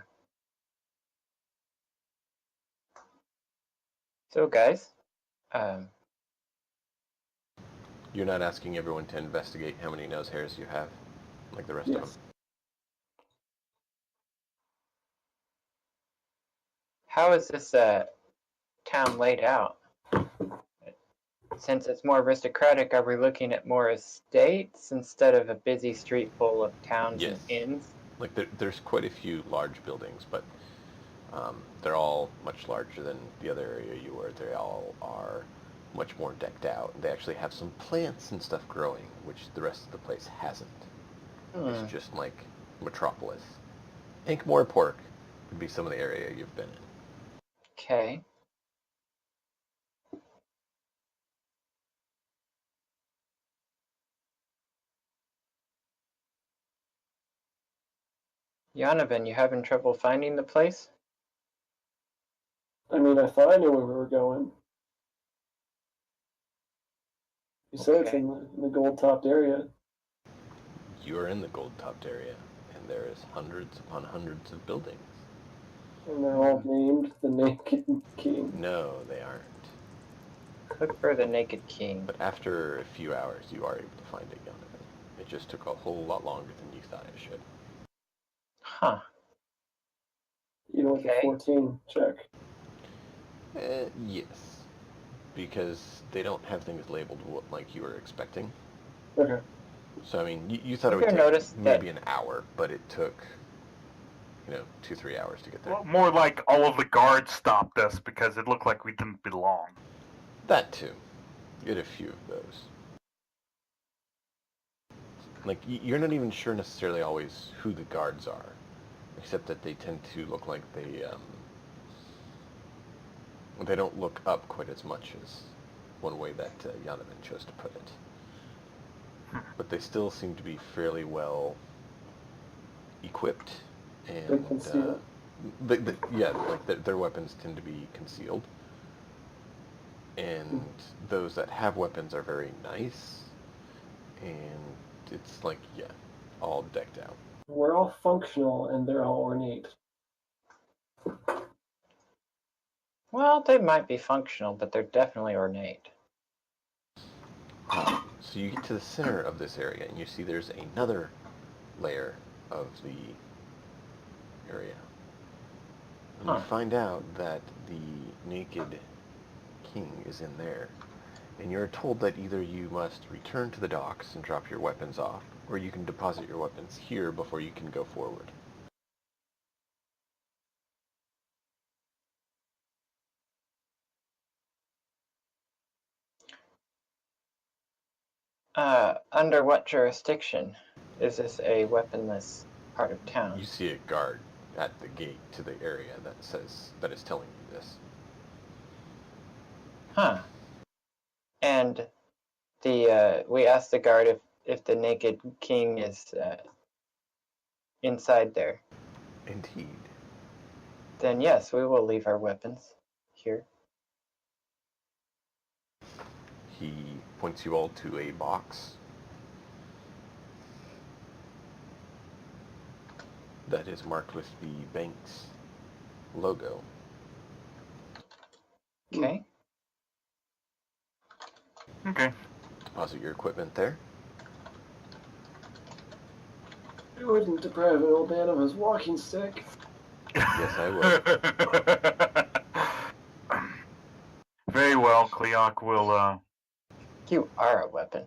So guys, You're not asking everyone to investigate how many nose hairs you have, like the rest of them. how is this town laid out? Since it's more aristocratic, are we looking at more estates instead of a busy street full of towns Yes. and inns? Like there's quite a few large buildings, but they're all much larger than the other area you were. They all are much more decked out. They actually have some plants and stuff growing, which the rest of the place hasn't. It's just like Metropolis. Inkmore Pork would be some of the area you've been in. Okay. Yanovan, you having trouble finding the place? I mean, I thought I knew where we were going. You said it's Okay. in the gold-topped area. You are in the gold-topped area, and there is hundreds upon hundreds of buildings. And they're all named the Naked King. No, they aren't. Look for the Naked King. But after a few hours, you are able to find it, Yanovan. It just took a whole lot longer than you thought it should. Huh. Even with the Okay. 14 check. Yes. Because they don't have things labeled like you were expecting. Okay. So, I mean, you thought it Have would you take noticed maybe that- an hour, but it took, 2-3 hours to get there. Well, more like all of the guards stopped us because it looked like we didn't belong. That too. You had a few of those. Like, you're not even sure necessarily always who the guards are, except that they tend to look like they don't look up quite as much as one way that Yanovan chose to put it. But they still seem to be fairly well equipped, and concealed. their weapons tend to be concealed, and those that have weapons are very nice, and it's like, all decked out. We're all functional and they're all ornate. Well, they might be functional, but they're definitely ornate. So you get to the center of this area, and you see there's another layer of the area. And you find out that the Naked King is in there. And you're told that either you must return to the docks and drop your weapons off, or you can deposit your weapons here before you can go forward. Under what jurisdiction is this a weaponless part of town? You see a guard at the gate to the area that is telling you this. Huh. And we asked the guard if the Naked King is inside there. Indeed. Then yes, we will leave our weapons here. He points you all to a box that is marked with the bank's logo. Okay. Okay. Deposit your equipment there. You wouldn't deprive an old man of his walking stick. Yes, I will. Very well, Cleoc will, You are a weapon.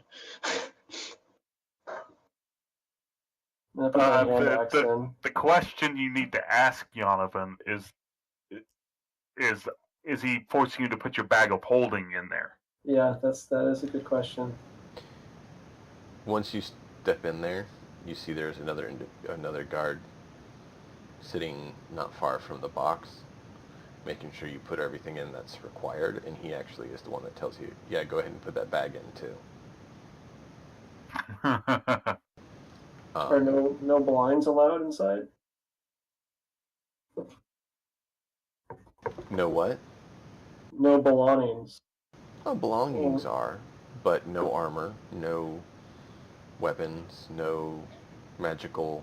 And I put my hand the- axe in. the question you need to ask Yonovan is he forcing you to put your bag of holding in there? Yeah, that is a good question. Once you step in there, you see there's another guard sitting not far from the box, making sure you put everything in that's required, and he actually is the one that tells you, yeah, go ahead and put that bag in too. Are no blinds allowed inside? No what? No belongings. Oh, belongings are, but no armor, no weapons, no magical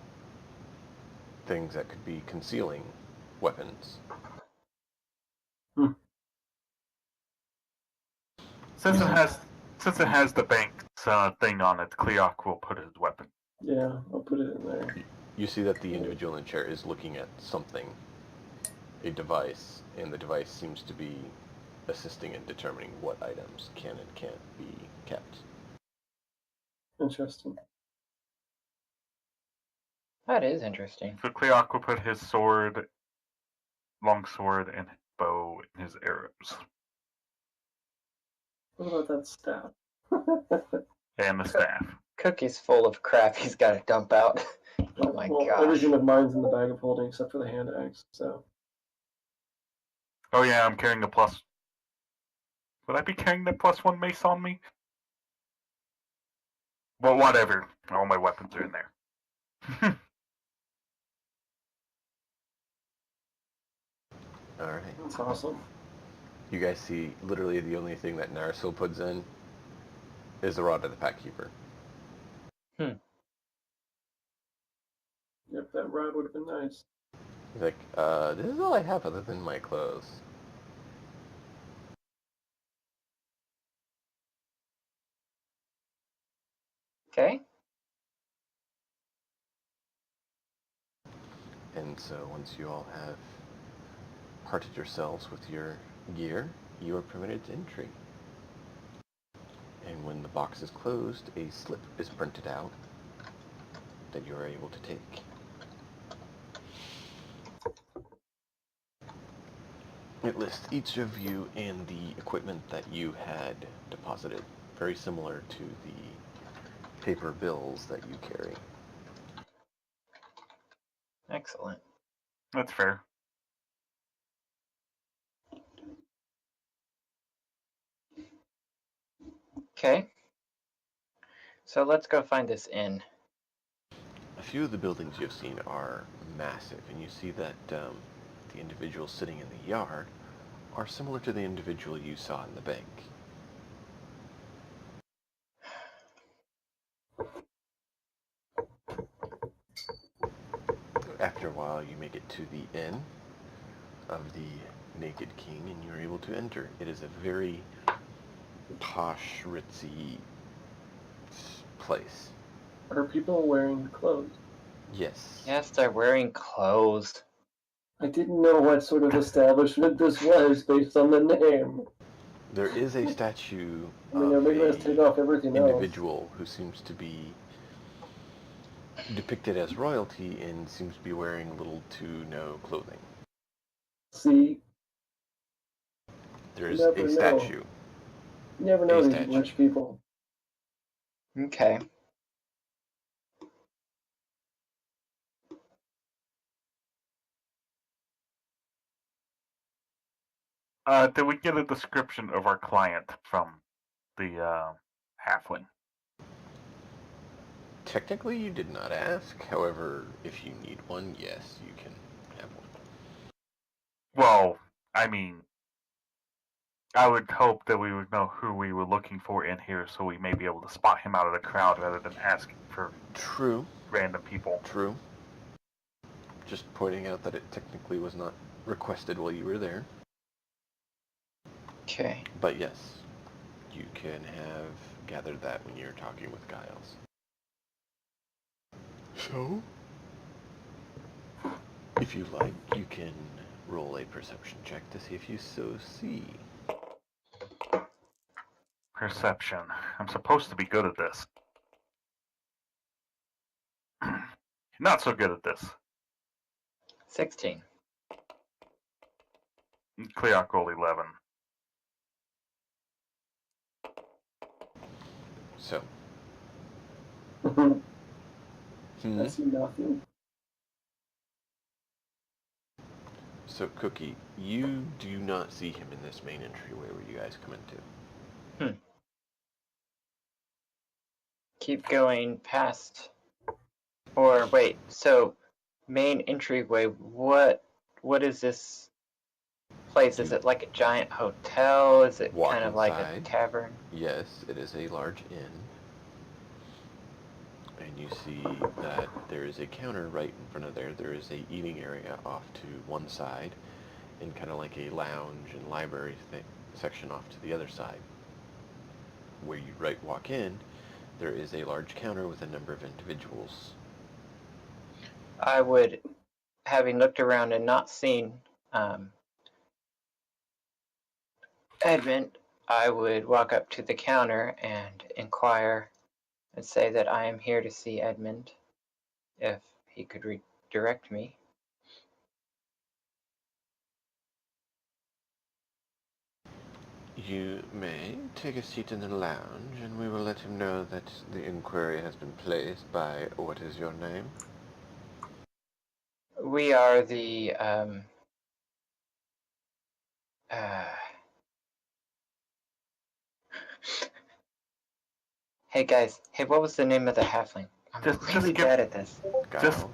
things that could be concealing weapons. Since it has the bank's thing on it, Cleoc will put his weapon. Yeah, I'll put it in there. You see that the individual in the chair is looking at something, a device, and the device seems to be assisting in determining what items can and can't be kept. Interesting. That is interesting. So Cleoc will put his sword, longsword, and his bow and his arrows. What about that staff? And the staff. Cookie's full of crap he's got to dump out. Oh my gosh. Everything of mine's in the bag of holding except for the hand axe. So Oh yeah, I'm carrying the plus. Would I be carrying the +1 mace on me? Well, whatever. All my weapons are in there. All right. That's awesome. You guys see literally the only thing that Narsil puts in is the Rod of the Pack Keeper. Yep, that rod would have been nice. He's like, this is all I have other than my clothes. Okay. And so once you all have parted yourselves with your gear, you are permitted entry. And when the box is closed, a slip is printed out that you are able to take. It lists each of you and the equipment that you had deposited, very similar to the paper bills that you carry. Excellent. That's fair. Okay. So let's go find this inn. A few of the buildings you've seen are massive, and you see that the individuals sitting in the yard are similar to the individual you saw in the bank. After a while, you make it to the inn of the Naked King, and you're able to enter. It is a very posh, ritzy place. Are people wearing clothes? Yes. Yes, they're wearing clothes. I didn't know what sort of establishment this was based on the name. There is a statue I mean, they're of making us take off everything else. individual who seems to be depicted as royalty and seems to be wearing little to no clothing. See, There is You never a know. statue. you never know A these statue. rich people. Okay. Did we get a description of our client from the halfling? Technically, you did not ask. However, if you need one, yes, you can have one. Well, I mean, I would hope that we would know who we were looking for in here, so we may be able to spot him out of the crowd rather than asking for True. random people. True. Just pointing out that it technically was not requested while you were there. Okay. But yes, you can have gathered that when you're talking with Giles. So, if you like, you can roll a perception check to see if you so see. Perception. I'm supposed to be good at this. Not so good at this. 16. Cleoc rolled 11. So, I see nothing. So Cookie, you do not see him in this main entryway where you guys come into. Keep going past. Or wait, so main entryway, what is this place? Is it like a giant hotel? Is it Walk kind of like a inside. tavern? Yes, it is a large inn. And you see that there is a counter right in front of there. There is a eating area off to one side, and kind of like a lounge and library section off to the other side. Where you walk in, there is a large counter with a number of individuals. I would, having looked around and not seen Edmund, I would walk up to the counter and inquire and say that I am here to see Edmund, if he could redirect me. You may take a seat in the lounge, and we will let him know that the inquiry has been placed by, what is your name? We are the Hey guys, hey, what was the name of the halfling? I'm Just really give- bad at this. Giles.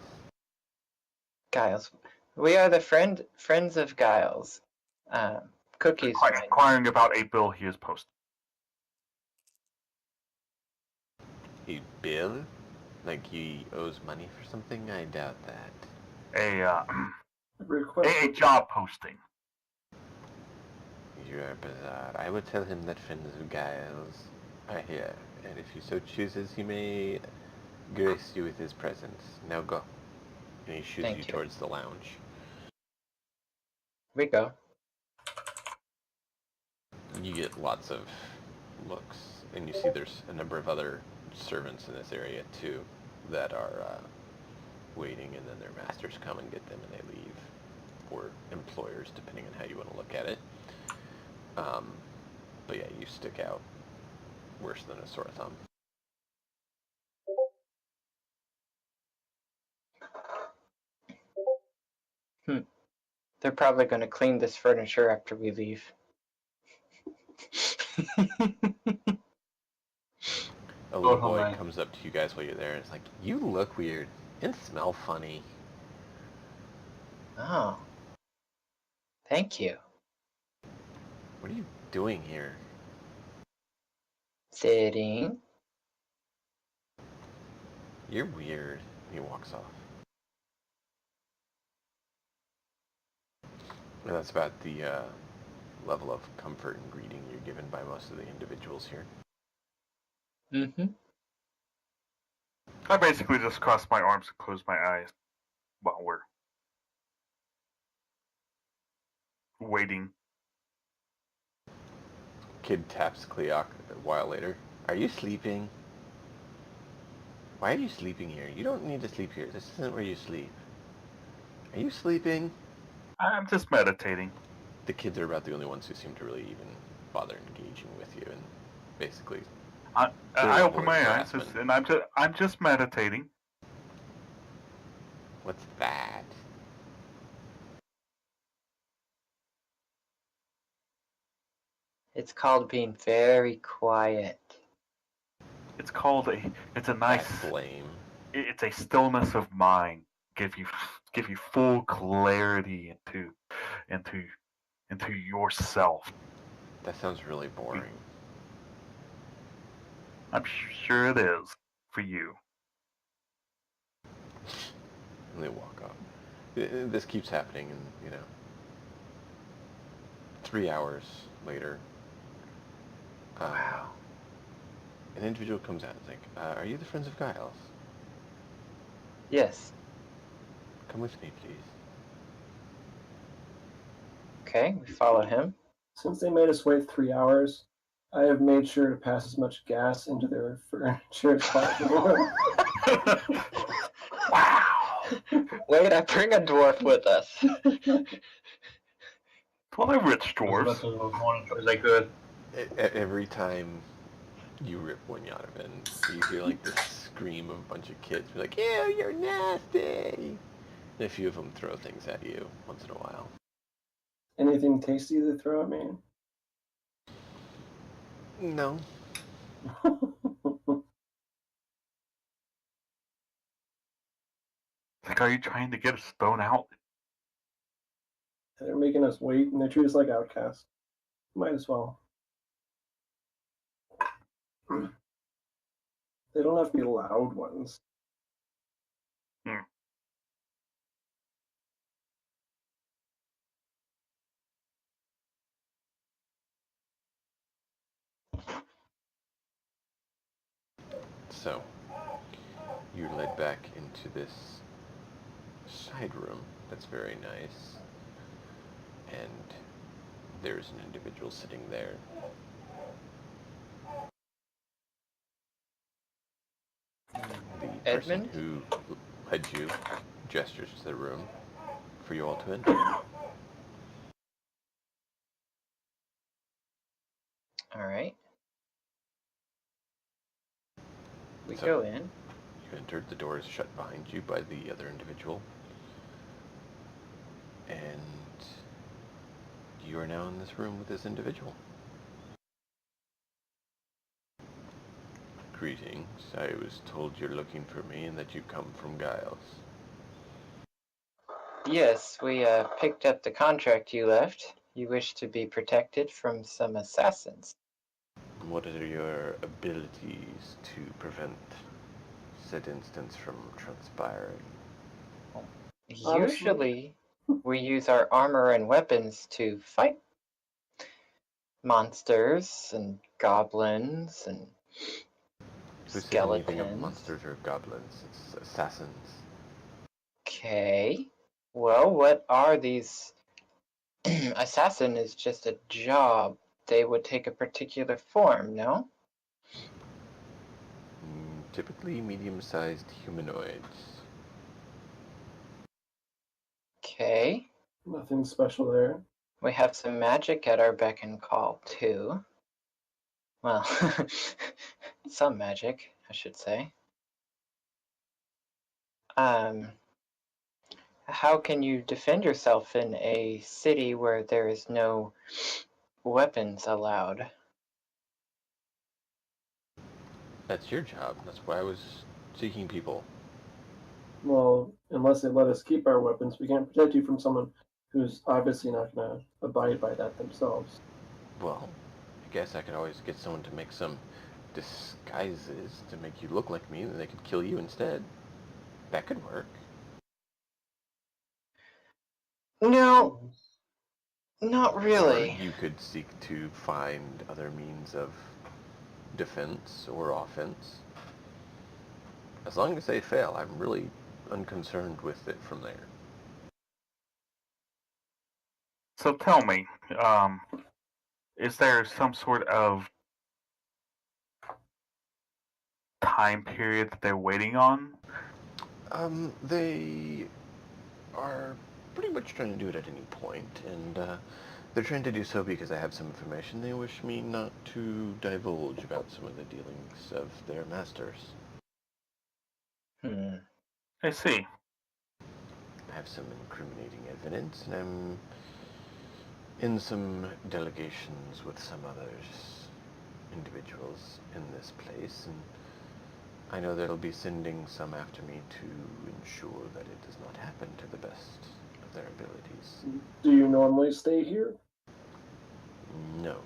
Giles. We are the friends of Giles. Cookies. Inquiring about a bill he has posted. A bill? Like he owes money for something? I doubt that. A job posting. You are bizarre. I will tell him that friends of Giles are here, and if he so chooses, he may grace you with his presence. Now go. And he shoots you towards the lounge. We go. You get lots of looks, and you see there's a number of other servants in this area too that are waiting, and then their masters come and get them and they leave, or employers, depending on how you want to look at it. But yeah, you stick out worse than a sore thumb. They're probably going to clean this furniture after we leave. A little boy comes up to you guys while you're there, and it's like, you look weird and smell funny. Oh. Thank you. What are you doing here? Sitting. You're weird. And he walks off. And that's about the level of comfort and greeting you're given by most of the individuals here. Mm-hmm. I basically just cross my arms and close my eyes while we're waiting. Kid taps Cleoc a while later. Are you sleeping? Why are you sleeping here? You don't need to sleep here. This isn't where you sleep. Are you sleeping? I'm just meditating. The kids are about the only ones who seem to really even bother engaging with you, and basically, I open my eyes and I'm just meditating. What's that? It's called being very quiet. It's called it's a nice flame. It's a stillness of mind. Give you full clarity into yourself. That sounds really boring. I'm sure it is for you. And they walk off. This keeps happening, and 3 hours later, Wow. an individual comes out and is like, are you the friends of Giles? Yes. Come with me, please. Okay, we follow him. Since they made us wait 3 hours, I have made sure to pass as much gas into their furniture as possible. Wow. Wait, I bring a dwarf with us. Well, they're rich dwarves. As I could. Every time you rip one Yodovan, you hear like this scream of a bunch of kids be like, ew, you're nasty! And a few of them throw things at you once in a while. Anything tasty to throw at me? No. Like, are you trying to get us thrown out? They're making us wait, and they treat us like outcasts. Might as well. They don't have to be loud ones. So, you're led back into this side room that's very nice, and there's an individual sitting there. The Edmund? person who led you gestures to the room for you all to enter. All right. We So, go in. You entered, the door is shut behind you by the other individual, and you are now in this room with this individual. Greetings. I was told you're looking for me and that you come from Giles. Yes, we picked up the contract you left. You wish to be protected from some assassins. What are your abilities to prevent said instance from transpiring? Honestly? Usually, we use our armor and weapons to fight monsters and goblins and Who said anything of skeletons. monsters or goblins? It's assassins. Okay. Well, what are these? Assassin is just a job. They would take a particular form, no? Typically medium-sized humanoids. Okay. Nothing special there. We have some magic at our beck and call, too. Well, some magic, I should say. How can you defend yourself in a city where there is no weapons allowed? That's your job. That's why I was seeking people. Well, unless they let us keep our weapons, we can't protect you from someone who's obviously not going to abide by that themselves. Well, I guess I could always get someone to make some disguises to make you look like me, and then they could kill you instead. That could work. No, not Or really. you could seek to find other means of defense or offense. As long as they fail, I'm really unconcerned with it from there. So tell me, is there some sort of time period that they're waiting on? They are pretty much trying to do it at any point, and they're trying to do so because I have some information they wish me not to divulge about some of the dealings of their masters. I see. I have some incriminating evidence, and I'm in some delegations with some others, individuals in this place, and I know they'll be sending some after me to ensure that it does not happen to the best of their abilities. Do you normally stay here? No.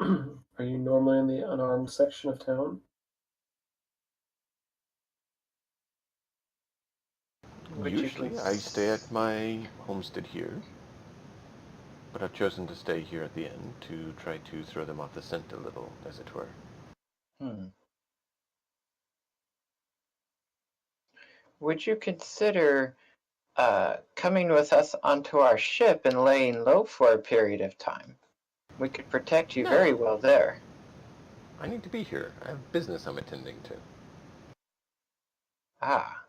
Are you normally in the unarmed section of town? Usually I stay at my homestead here, but I've chosen to stay here at the end to try to throw them off the scent a little, as it were. Would you consider coming with us onto our ship and laying low for a period of time? We could protect you very No. well there. I need to be here. I have business I'm attending to. Ah,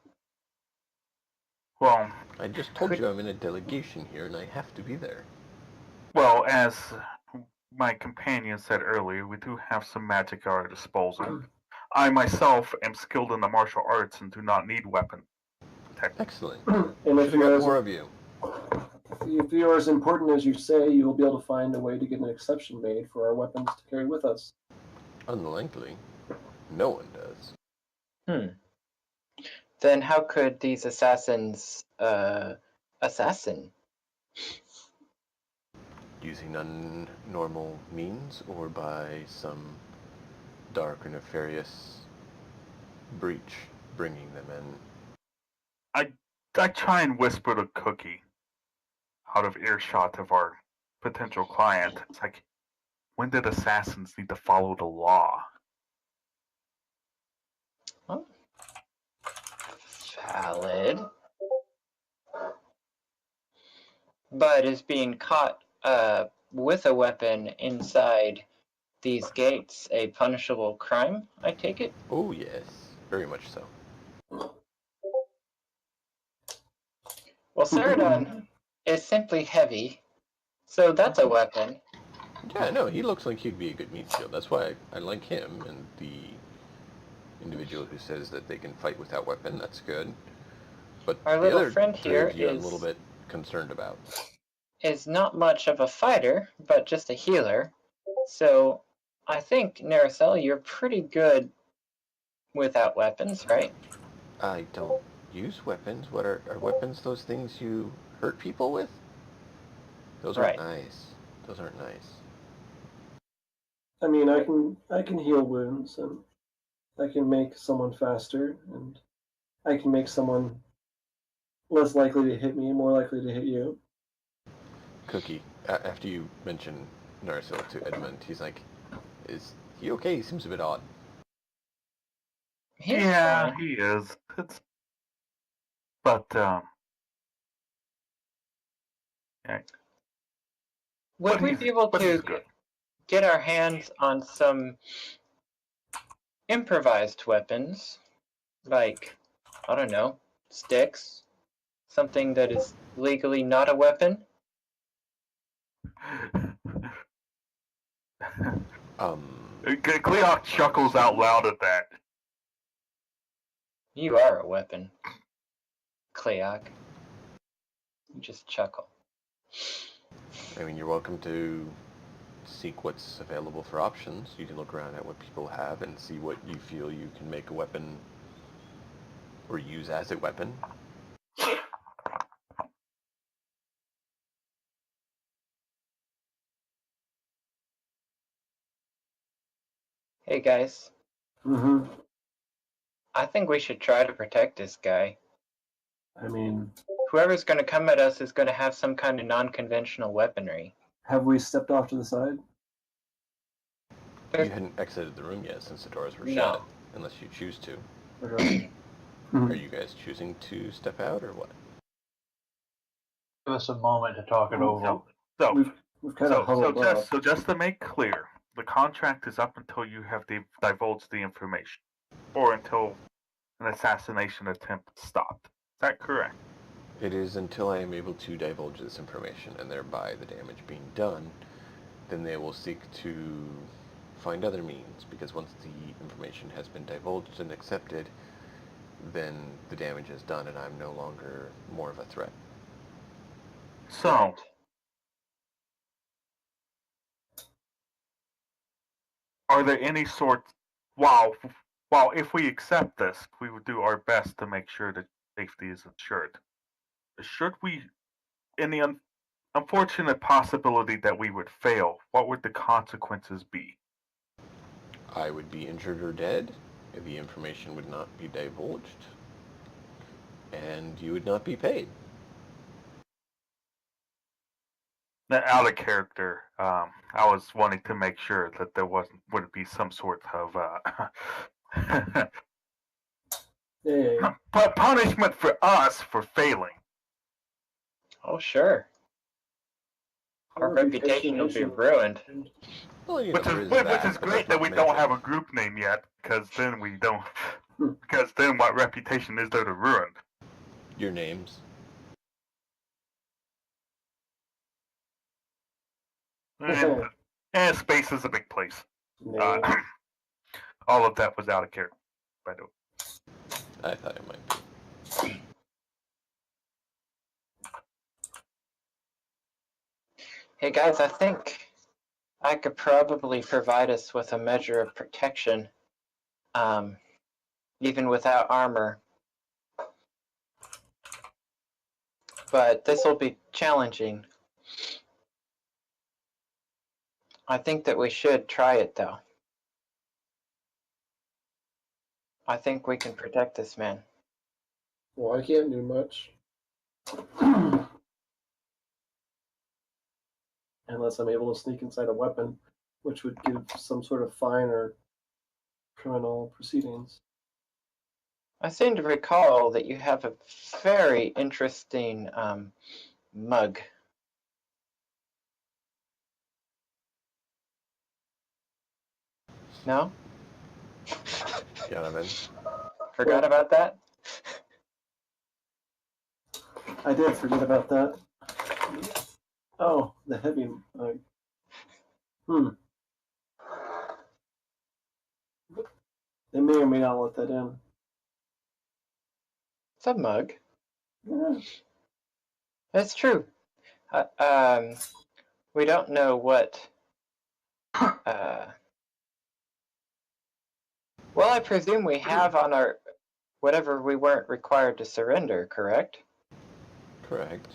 Well, I just told you I'm in a delegation here and I have to be there. well, as my companion said earlier, we do have some magic at our disposal. I myself am skilled in the martial arts and do not need weapon. Excellent. And Should have got more of you. if you're as important as you say, you will be able to find a way to get an exception made for our weapons to carry with us. Unlikely. No one does. then how could these assassins assassin? Using unnormal means or by some dark or nefarious breach bringing them in. I try and whisper to Cookie out of earshot of our potential client. It's like, when did assassins need to follow the law? Oh. Valid. But is being caught with a weapon inside these gates a punishable crime, I take it? Oh yes, very much so. Well, Ceradon is simply heavy, so that's a weapon. Yeah, no, he looks like he'd be a good meat shield. That's why I like him, and the individual who says that they can fight without weapon, that's good. But Our the little other friend three here of you I'm a little bit concerned about. is not much of a fighter, but just a healer. So I think, Naricel, you're pretty good without weapons, right? I don't use weapons. What are weapons? Those things you hurt people with? Those aren't Right. nice. Those aren't nice. I mean, I can heal wounds, and I can make someone faster, and I can make someone less likely to hit me, more likely to hit you. Cookie, after you mention Narsil to Edmund, he's like, is he okay? He seems a bit odd. He's Yeah, fine. he is. But yeah, Would we be able but to he's good. get our hands on some improvised weapons, like, I don't know, sticks, something that is legally not a weapon? Cleoc chuckles out loud at that. You are a weapon, Cleoc. You just chuckle. I mean, you're welcome to seek what's available for options. You can look around at what people have and see what you feel you can make a weapon or use as a weapon. Hey guys, Mm-hmm. I think we should try to protect this guy. I mean, Whoever's going to come at us is going to have some kind of non-conventional weaponry. have we stepped off to the side? You hadn't exited the room yet since the doors were No. shut, unless you choose to. Okay. Are you guys choosing to step out or what? Give us a moment to talk it over. So, We've kind of huddled up. just to make clear, the contract is up until you have divulged the information, or until an assassination attempt is stopped. Is that correct? It is until I am able to divulge this information and thereby the damage being done, then they will seek to find other means, because once the information has been divulged and accepted, then the damage is done and I'm no longer more of a threat. So, are there any sorts, while if we accept this, we would do our best to make sure that safety is ensured. Should we, in the unfortunate possibility that we would fail, what would the consequences be? I would be injured or dead, the information would not be divulged, and you would not be paid. Out of character, I was wanting to make sure that there wouldn't be some sort of Hey, punishment for us for failing. Oh, sure. Our reputation will be ruined. Well, you Which know, is there that, which is but great that's that not we to don't mention- have a group name yet, because then we don't. Because then what reputation is there to ruin? your names. And space is a big place. name. All of that was out of character, by the way. I thought it might be. Hey guys, I think I could probably provide us with a measure of protection, even without armor. But this will be challenging. I think that we should try it, though. I think we can protect this man. Well, I can't do much. Unless I'm able to sneak inside a weapon, which would give some sort of fine or criminal proceedings. I seem to recall that you have a very interesting mug. No? Donovan. Forgot about that? I did forget about that. Oh, the heavy. They may or may not let that in. It's a mug. Yeah. That's true. We don't know what. Well, I presume we have on our whatever we weren't required to surrender, correct? Correct.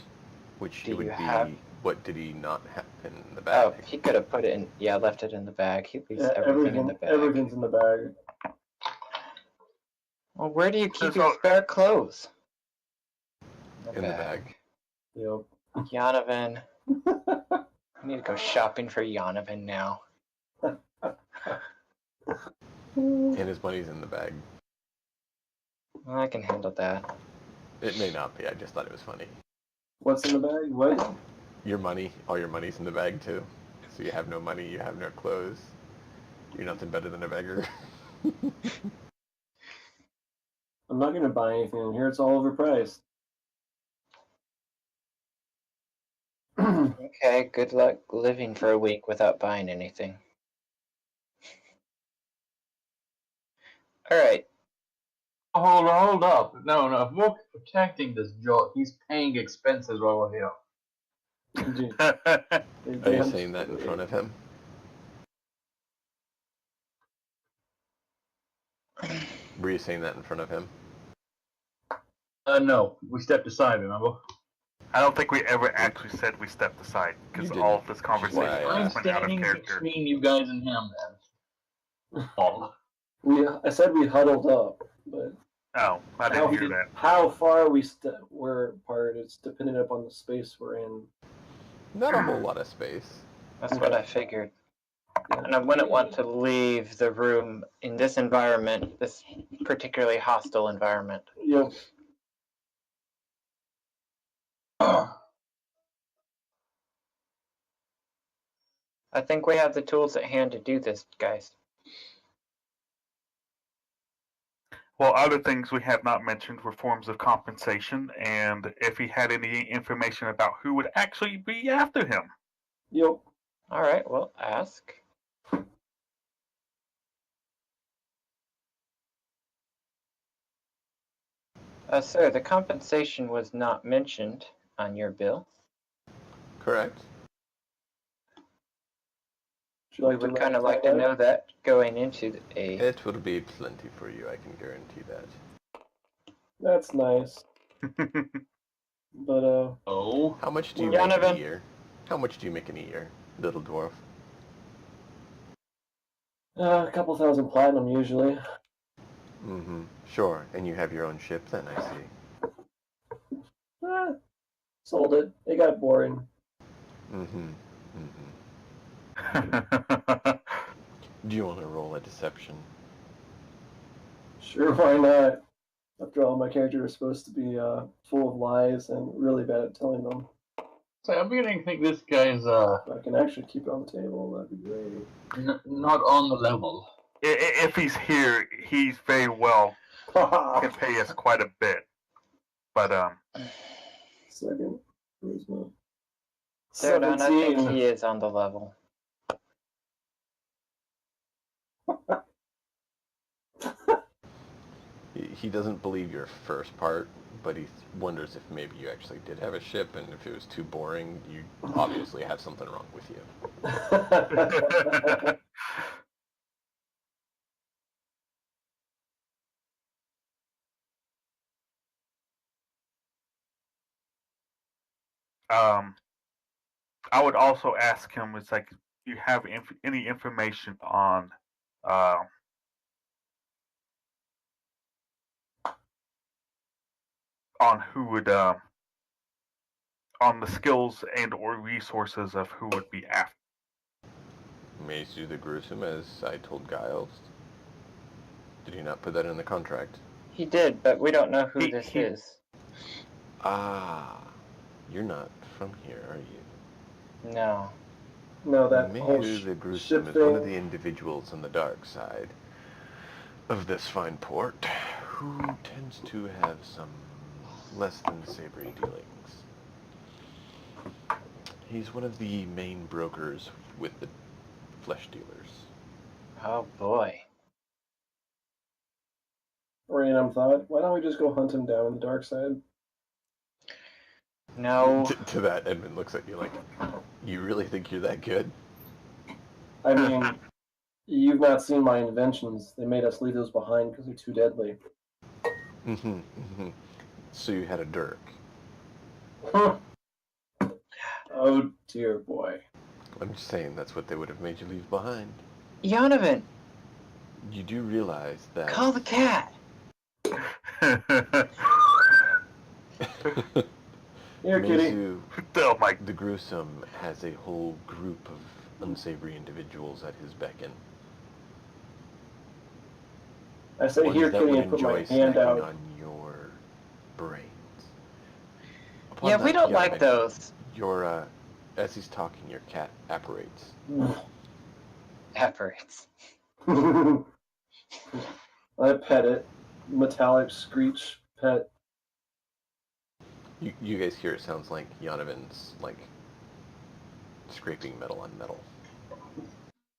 Which Do would you be, have- what did he not have in the Oh, bag? he could have put it in. Yeah, left it in the bag. He leaves Yeah, everything in the bag. everything's in the bag. Well, where do you keep So- your spare clothes? In the bag. Yep. Yanovan. I need to go shopping for Yanovan now. And his money's in the bag. I can handle that. It may not be, I just thought it was funny. What's in the bag? What? Your money, all your money's in the bag too. So you have no money, you have no clothes. You're nothing better than a beggar. I'm not gonna buy anything in here. It's all overpriced. Okay, good luck living for a week without buying anything. Alright, Hold up. No, if we're protecting this joke, he's paying expenses while we're here. Indeed. Are you saying that in front of him? Were you saying that in front of him? No, we stepped aside, remember? I don't think we ever actually said we stepped aside because You all didn't. of this Which is why conversation I I'm has been out of standing character. between you guys and him, then. Oh. I said we huddled up, but Oh, I didn't hear that. how far we're apart is dependent upon the space we're in. Not a whole lot of space. that's what I figured. Yeah. And I wouldn't want to leave the room in this environment, this particularly hostile environment. Yep. I think we have the tools at hand to do this, guys. Well, other things we have not mentioned were forms of compensation, and if he had any information about who would actually be after him. Yep. Alright, well, ask. Sir, the compensation was not mentioned on your bill. Correct. Would you We like to would kind of ratify like to that? know that going into a... It will be plenty for you, I can guarantee that. That's nice. But Oh. How much do you make in Donovan. a year? How much do you make in a year, little dwarf? a couple thousand platinum usually. Mm-hmm. Sure. And you have your own ship then, I see. Sold it. It got boring. Mm-hmm. Mm-hmm. Do you want to roll a deception? Sure, why not? After all, my character is supposed to be full of lies and really bad at telling them. So I'm beginning to think this guy's If I can actually keep it on the table, that'd be great. not on the level. If he's here, he's very well can pay us quite a bit. But Second charisma. Third on, I think 17. he is on the level. He doesn't believe your first part, but he wonders if maybe you actually did have a ship, and if it was too boring, you obviously have something wrong with you. I would also ask him, it's like, do you have any information on who would on the skills and or resources of who would be after? Mazu the Gruesome, as I told Giles. Did he not put that in the contract? He did, but we don't know who He- this he- is. Ah, you're not from here, are you? No. No, that whole Mazu the Gruesome ship is one of thing. the individuals on the dark side of this fine port who tends to have some less than savory dealings. He's one of the main brokers with the flesh dealers. Oh boy. Random thought. Why don't we just go hunt him down on the dark side? No. To that, Edmund looks at you like, you really think you're that good? I mean, you've not seen my inventions. They made us leave those behind because they're too deadly. So you had a dirk. Oh dear boy. I'm just saying that's what they would have made you leave behind. Yonovan, You do realize that call the cat. Here, kitty. Meizu Oh my! the Gruesome has a whole group of unsavory individuals at his beckon. I say Ones here, that kitty, would and put my enjoy hand snacking out. on your brains. Upon Yeah, we that, don't like Yonovan, those. Your, as he's talking, your cat apparates. Apparates. I pet it. Metallic screech pet. You guys hear it sounds like Yonovan's, like, scraping metal on metal.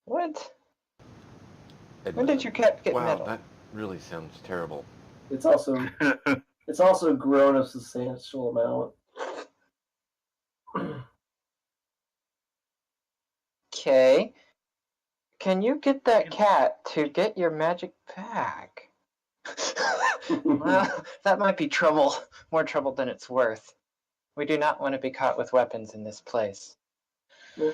What? Admit When did it. your cat get Wow, metal? that really sounds terrible. It's also grown a substantial amount. Okay. Can you get that cat to get your magic pack? Well, that might be trouble. More trouble than it's worth. We do not want to be caught with weapons in this place. Yeah.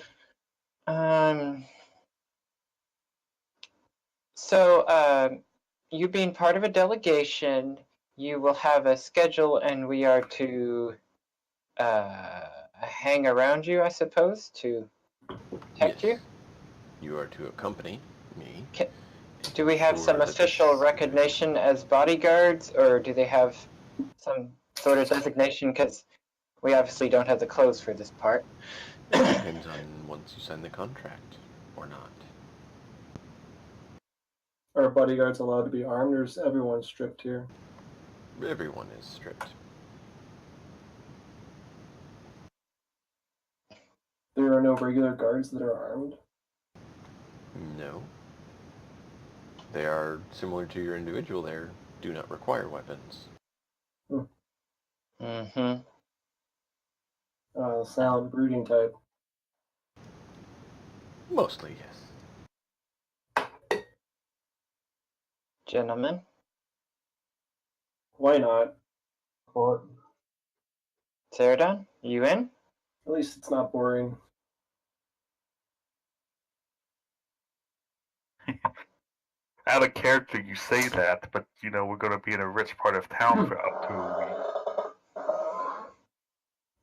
So, you being part of a delegation, you will have a schedule, and we are to hang around you, I suppose, to protect you. You are to accompany me. Do we have some Ensure that official this- recognition as bodyguards, or do they have some sort of designation? Because we obviously don't have the clothes for this part. It depends on once you sign the contract or not. Are bodyguards allowed to be armed, or is everyone stripped here? Everyone is stripped. There are no regular guards that are armed. No. They are similar to your individual there, do not require weapons. Mm-hmm. Silent brooding type. Mostly, yes. Gentlemen, Why not? But Ceradon, you in? at least it's not boring. Out of character, you say that, but you know we're going to be in a rich part of town for up to a week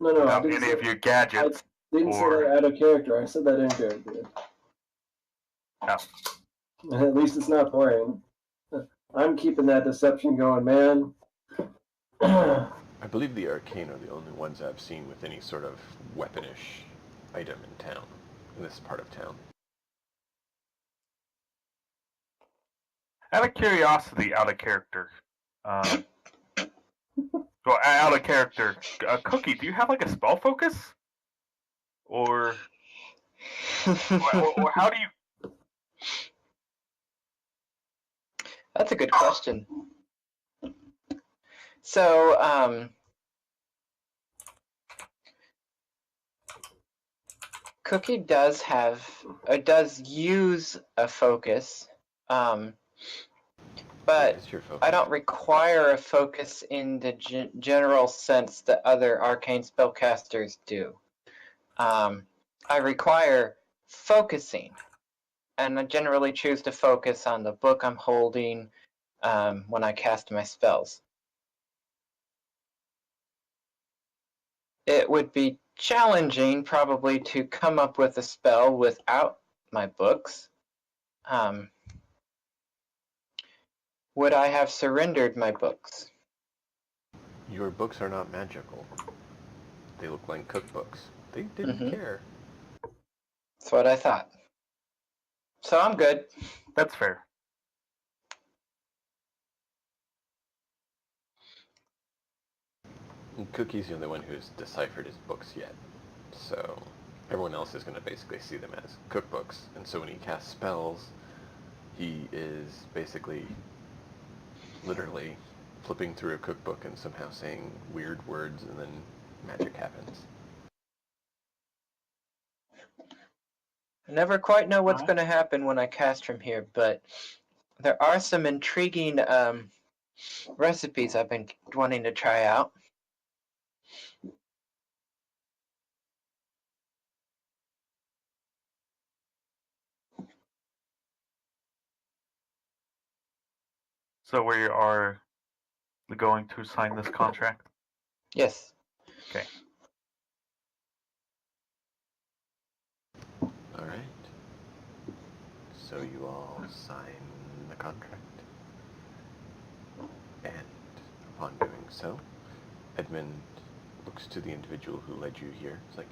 No, I without didn't any say, of your gadgets. didn't say or- that out of character. I said that in character. No. At least it's not boring. I'm keeping that deception going, man. I believe the Arcane are the only ones I've seen with any sort of weaponish item in town, in this part of town. Out of curiosity, out of character. Well, out of character. Cookie, do you have like a spell focus? Or how do you? That's a good question. So, Cookie does use a focus, but What is your focus? I don't require a focus in the general sense that other arcane spellcasters do. I require focusing, and I generally choose to focus on the book I'm holding when I cast my spells. It would be challenging probably to come up with a spell without my books. Would I have surrendered my books? Your books are not magical. They look like cookbooks. They didn't care. That's what I thought. So I'm good. That's fair. Cookie's the only one who's deciphered his books yet, so everyone else is going to basically see them as cookbooks, and so when he casts spells, he is basically literally flipping through a cookbook and somehow saying weird words, and then magic happens. I never quite know what's going to happen when I cast from here, but there are some intriguing recipes I've been wanting to try out. So we are going to sign this contract? Yes. Okay. All right. So you all sign the contract. And upon doing so, Edmund looks to the individual who led you here. It's like,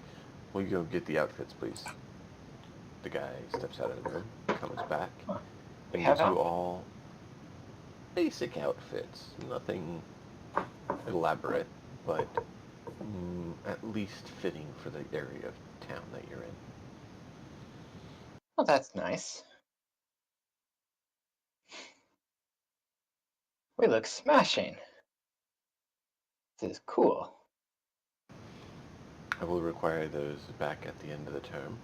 will you go get the outfits, please? The guy steps out of the room, comes back, and gives you all basic outfits. Nothing elaborate, but at least fitting for the area of town that you're in. Well, that's nice. We look smashing. This is cool. I will require those back at the end of the term.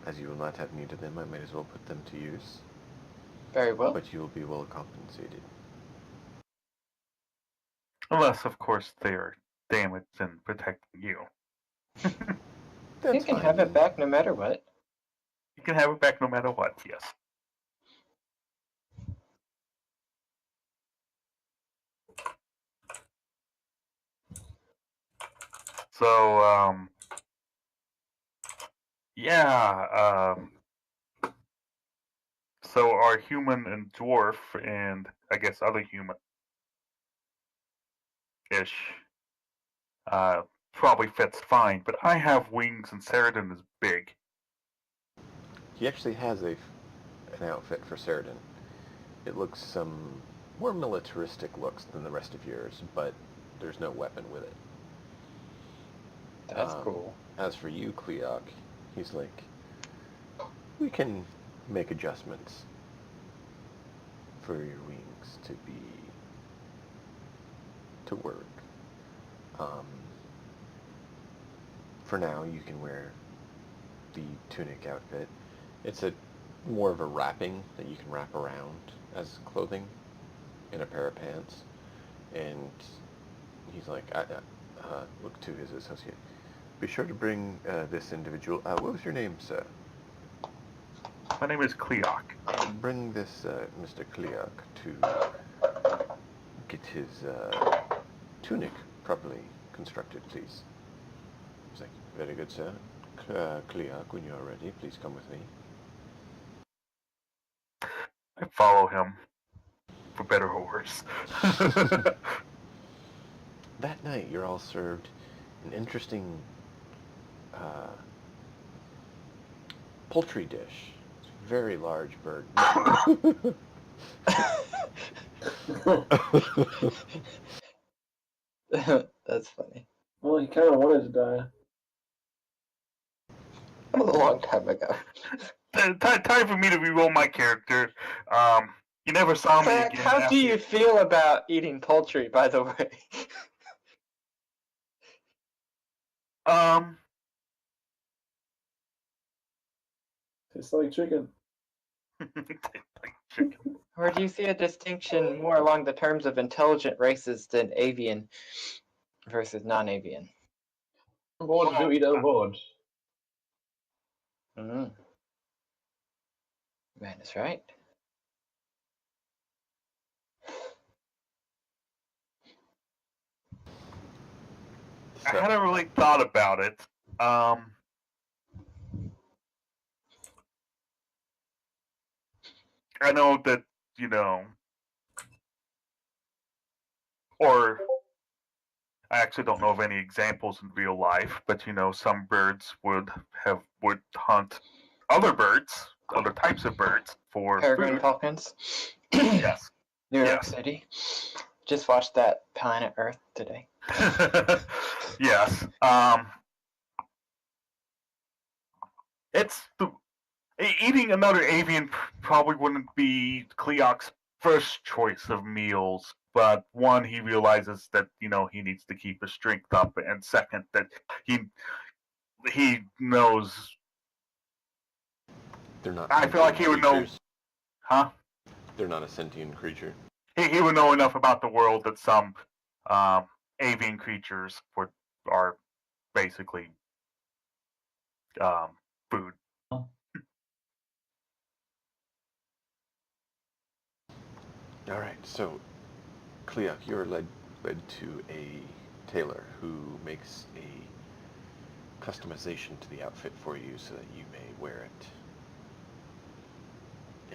As you will not have need of them, I might as well put them to use. Very well. But you will be well compensated. Unless, of course, they are damaged and protecting you. You can have it back no matter what. You can have it back no matter what, yes. So, yeah, so our human and dwarf and I guess other human-ish probably fits fine, but I have wings and Saradin is big. He actually has an outfit for Saradin. It looks some more militaristic looks than the rest of yours, but there's no weapon with it. That's cool. As for you, Cleok, he's like, we can make adjustments for your wings to work. For now, you can wear the tunic outfit. It's more of a wrapping that you can wrap around as clothing in a pair of pants. And he's like, look to his associate. Be sure to bring this individual. What was your name, sir? My name is Cleok. Bring this Mr. Cleok to get his tunic properly constructed, please. He's like, very good, sir. Cleok, when you are ready, please come with me. I follow him, for better or worse. That night, you're all served an interesting poultry dish. It's a very large bird. That's funny. Well, he kind of wanted to die. That was a long time ago. Time for me to re-roll my character. You never saw me Zach, again. how do you feel about eating poultry, by the way? Tastes like chicken. Like chicken. Or do you see a distinction more along the terms of intelligent races than avian versus non-avian? Boards do eat other boards. Man is right. I hadn't really thought about it. I know that, or I actually don't know of any examples in real life, but some birds would hunt other birds, other types of birds for Peregrine food. falcons. Yes. New York City. Just watched that Planet Earth today. Yes. Eating another avian probably wouldn't be Cleok's first choice of meals, but one, he realizes that he needs to keep his strength up, and second, that he knows. They're not. I feel like he would know. Huh? They're not a sentient creature. He would know enough about the world that some avian creatures are basically food. All right, so Cleok, you're led to a tailor who makes a customization to the outfit for you so that you may wear it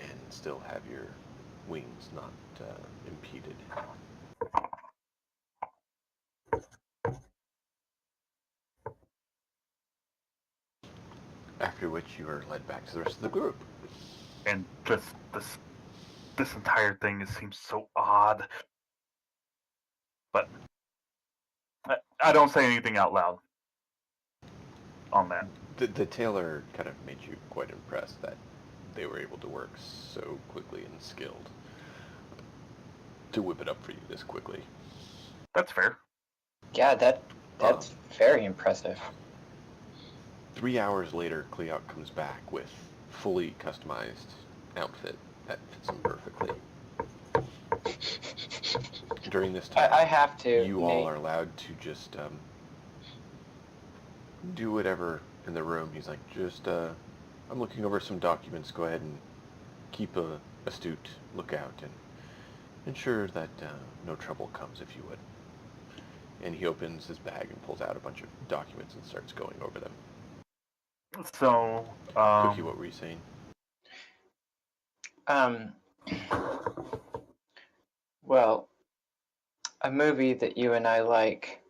and still have your wings not impeded. After which you are led back to the rest of the group. And this entire thing seems so odd. But I don't say anything out loud on that. The tailor kind of made you quite impressed that they were able to work so quickly and skilled to whip it up for you this quickly. That's fair. Yeah, that's very impressive. 3 hours later, Cleok comes back with fully customized outfit that fits him perfectly. During this time, I have to. you Nate. all are allowed to just do whatever in the room. He's like, I'm looking over some documents. Go ahead and keep a astute lookout and ensure that no trouble comes, if you would. And he opens his bag and pulls out a bunch of documents and starts going over them. So, Cookie, what were you saying? Well, a movie that you and I like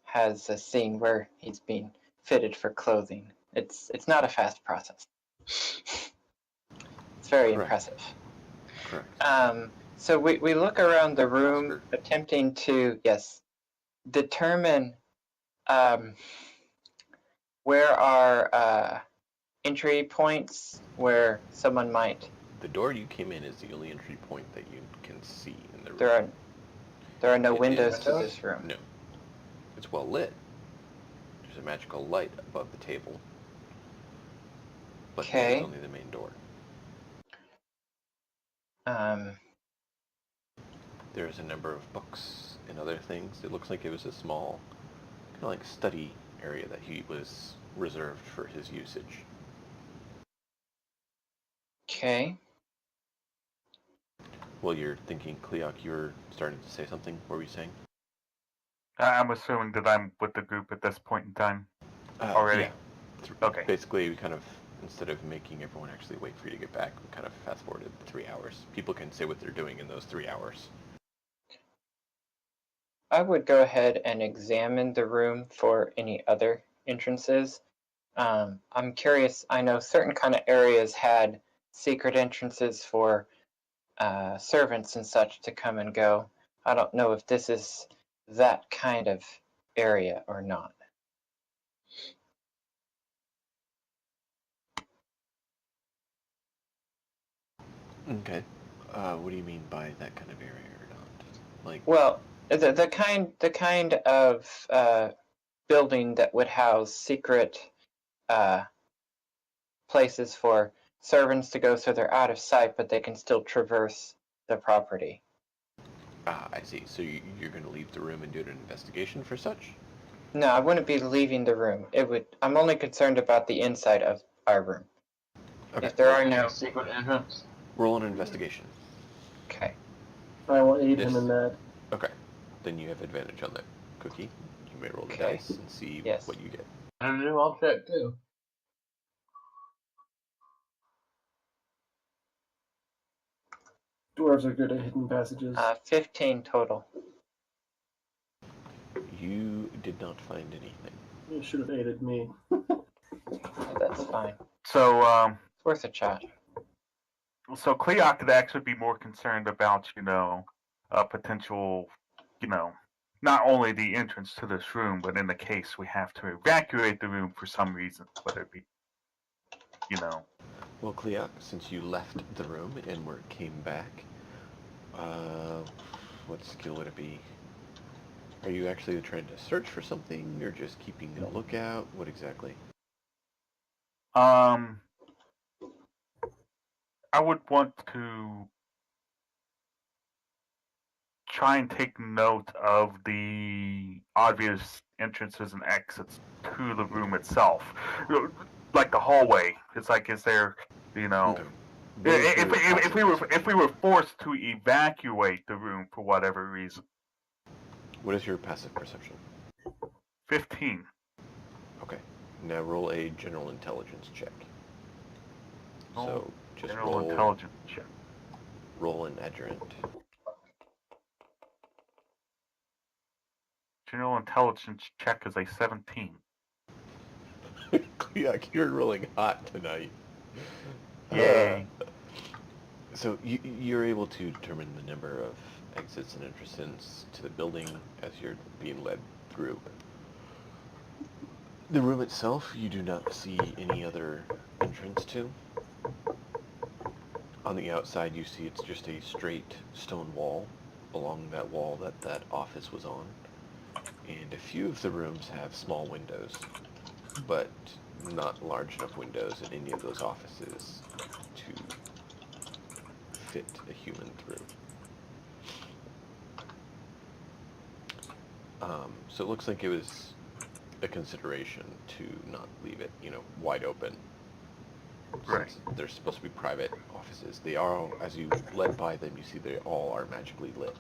has a scene where he's being fitted for clothing. It's not a fast process. It's very Correct. impressive. Correct. So we look around the room, Oscar. attempting to determine where are entry points where someone might. The door you came in is the only entry point that you can see in the room. There are no It windows is- to this room. No. It's well lit. There's a magical light above the table. But this Okay. is only the main door. There's a number of books and other things. It looks like it was a small, kind of like study area that he was reserved for his usage. Okay. Well, you're thinking, Cleok, you're starting to say something. What were you saying? I'm assuming that I'm with the group at this point in time already. Yeah. Okay. Basically, we kind of, instead of making everyone actually wait for you to get back, we kind of fast forwarded 3 hours. People can say what they're doing in those 3 hours. I would go ahead and examine the room for any other entrances. I'm curious. I know certain kind of areas had secret entrances for servants and such to come and go. I don't know if this is that kind of area or not. Okay. What do you mean by that kind of area or not? Like, Well, the kind of building that would house secret places for servants to go so they're out of sight, but they can still traverse the property. I see. So you're going to leave the room and do an investigation for such? No, I wouldn't be leaving the room. I'm only concerned about the inside of our room. Okay. If there are no secret entrance. Roll an investigation. Okay. I will aid Yes. him in that. Okay. Then you have advantage on that. Cookie, you may roll the Okay. dice and see Yes. what you get. And I'll check too. Dwarves are good at hidden passages. 15 total. You did not find anything. You should have aided me. That's fine. So, It's worth a shot. so Cleok could actually be more concerned about, a potential, not only the entrance to this room, but in the case we have to evacuate the room for some reason, whether it be, Well, Cleok, since you left the room and came back, what skill would it be? Are you actually trying to search for something, or just keeping a lookout? What exactly? I would want to try and take note of the obvious entrances and exits to the room itself, like the hallway. It's like, is there, you know, Okay. What is your if we were forced to evacuate the room for whatever reason. What is your passive perception? 15. Okay. Now roll a general intelligence check. So just General intelligence check. roll an adjurant. General intelligence check is a 17. Yeah, you're rolling hot tonight. Yay. So you're able to determine the number of exits and entrances to the building as you're being led through. The room itself, you do not see any other entrance to. On the outside, you see it's just a straight stone wall along that wall that office was on. And a few of the rooms have small windows, but not large enough windows in any of those offices to fit a human through. So it looks like it was a consideration to not leave it, wide open. Right. Since they're supposed to be private offices. They are, as you led by them, you see they all are magically lit.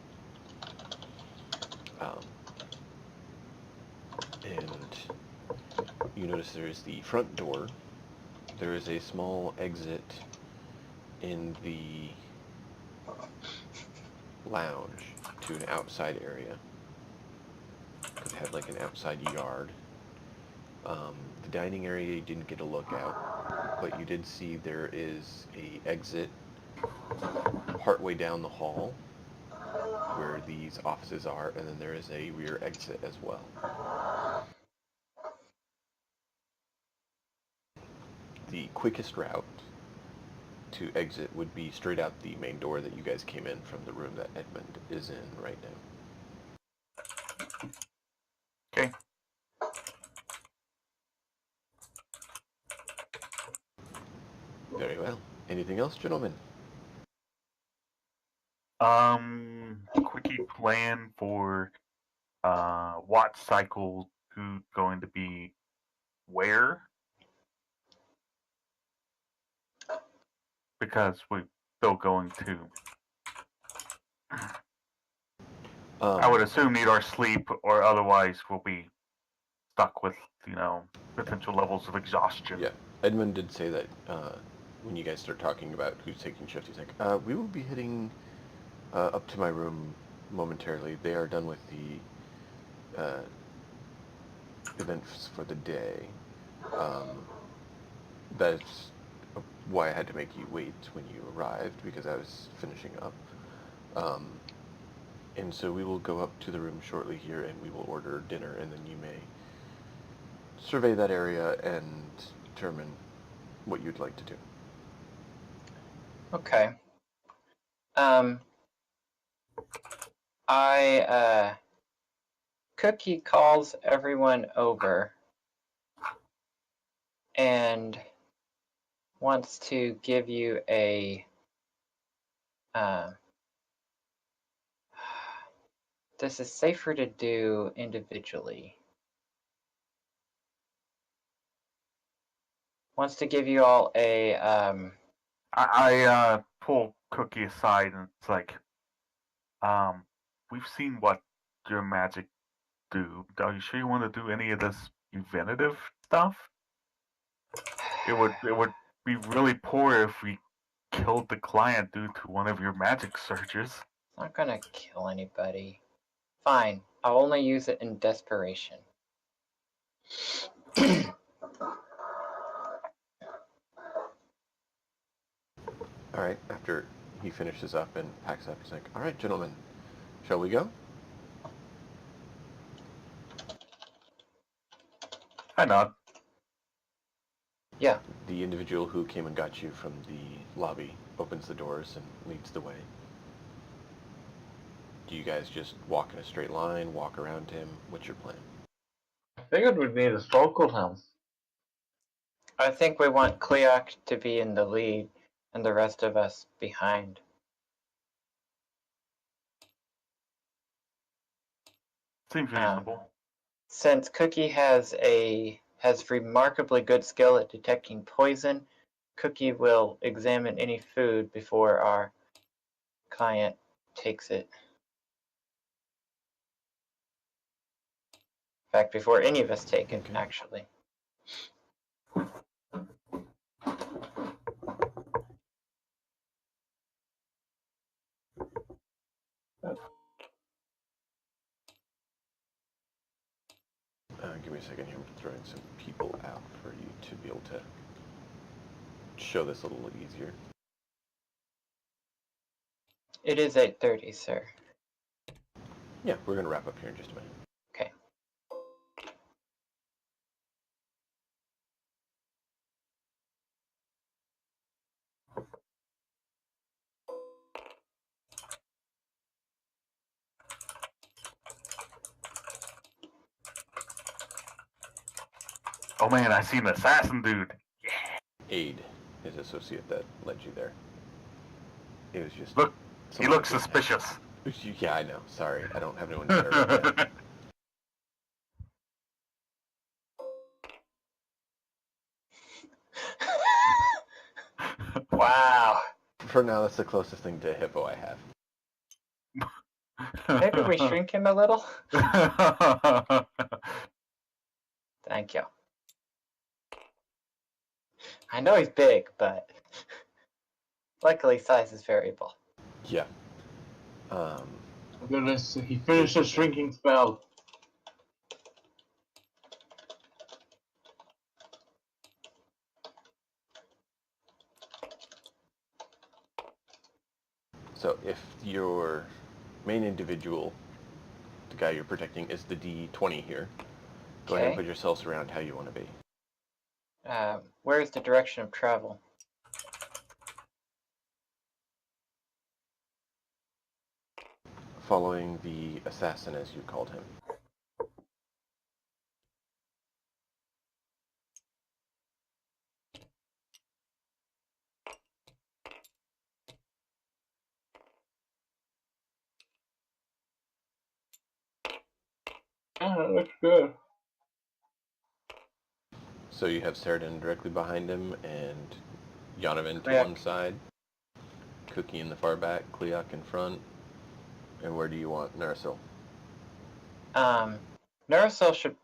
And you notice there is the front door. There is a small exit in the lounge to an outside area. It had like an outside yard. The dining area you didn't get a look out, but you did see there is a exit partway down the hall where these offices are, and then there is a rear exit as well. The quickest route to exit would be straight out the main door that you guys came in from the room that Edmund is in right now. Okay. Very well. Anything else, gentlemen? Quickie plan for watch cycle who's going to be where? Because we're still going to. I would assume need our sleep, or otherwise we'll be stuck with, potential levels of exhaustion. Yeah. Edmund did say that when you guys start talking about who's taking shift, he's like, we will be heading up to my room momentarily. They are done with the events for the day. That's why I had to make you wait when you arrived, because I was finishing up. And so we will go up to the room shortly here, and we will order dinner, and then you may survey that area and determine what you'd like to do. Okay. Cookie calls everyone over and wants to give you a this is safer to do individually. Wants to give you all a I pull Cookie aside and it's like, we've seen what your magic do. Are you sure you want to do any of this preventative stuff? It would be really poor if we killed the client due to one of your magic surges. It's not gonna kill anybody. Fine, I'll only use it in desperation. All right, after he finishes up and packs up, he's like, all right, gentlemen, shall we go? I nod. Yeah. The individual who came and got you from the lobby opens the doors and leads the way. Do you guys just walk in a straight line, walk around him? What's your plan? I figured we'd need to circle him. I think we want Cleoc to be in the lead and the rest of us behind. Seems reasonable. Since Cookie has remarkably good skill at detecting poison, Cookie will examine any food before our client takes it. In fact, before any of us take it, Okay. actually. Give me a second here. I'm throwing some people out for you to be able to show this a little easier. It is 8:30, sir. Yeah, we're going to wrap up here in just a minute. Okay. Oh man, I see an assassin dude. Aid, his associate that led you there. It was just... Look, he someone looks that didn't have- suspicious. Yeah, I know. Sorry, I don't have anyone better right now. Wow. For now, that's the closest thing to hippo I have. Maybe we shrink him a little? Thank you. I know he's big, but luckily size is variable. Yeah. Oh goodness, he finished his shrinking spell. So if your main individual, the guy you're protecting, is the D20 here, go ahead and Okay. put yourselves around how you want to be. Where is the direction of travel? Following the assassin, as you called him. Yeah, that looks good. So you have Seridan directly behind him, and Yonovan to Cleok. one side, Cookie in the far back, Cleok in front, and where do you want Nursil? Neurocell should...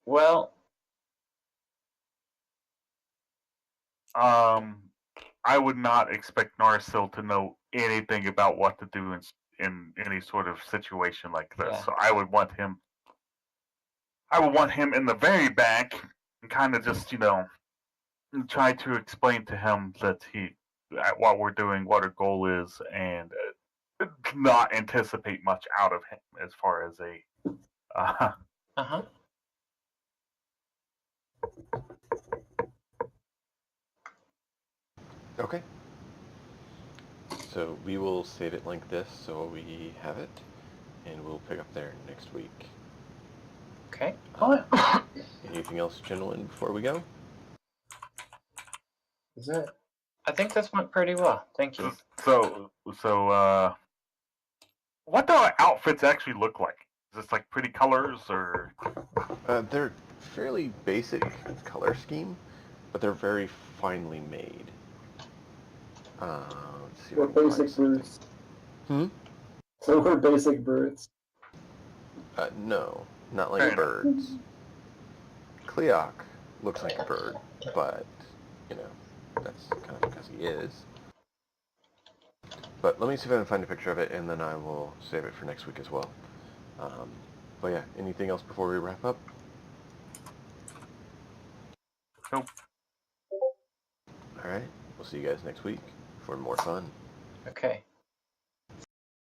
Well, I would not expect Narsil to know anything about what to do in any sort of situation like this. Yeah. So I would want him in the very back and kind of just, try to explain to him that what we're doing, what our goal is, and not anticipate much out of him as far as a. uh-huh. Okay. So we will save it like this so we have it, and we'll pick up there next week. Okay. Anything else, gentlemen, before we go? Is that? I think this went pretty well. Thank you. So, what do our outfits actually look like? Is this like pretty colors or? They're fairly basic color scheme, but they're very finely made. Let's see if We're I can find basic something. brutes. Hmm? So we're basic brutes. No, not like Fair enough. birds. Cleok looks like a bird, but, that's kind of because he is. But let me see if I can find a picture of it, and then I will save it for next week as well. But yeah, anything else before we wrap up? Nope. Alright, we'll see you guys next week for more fun. Okay.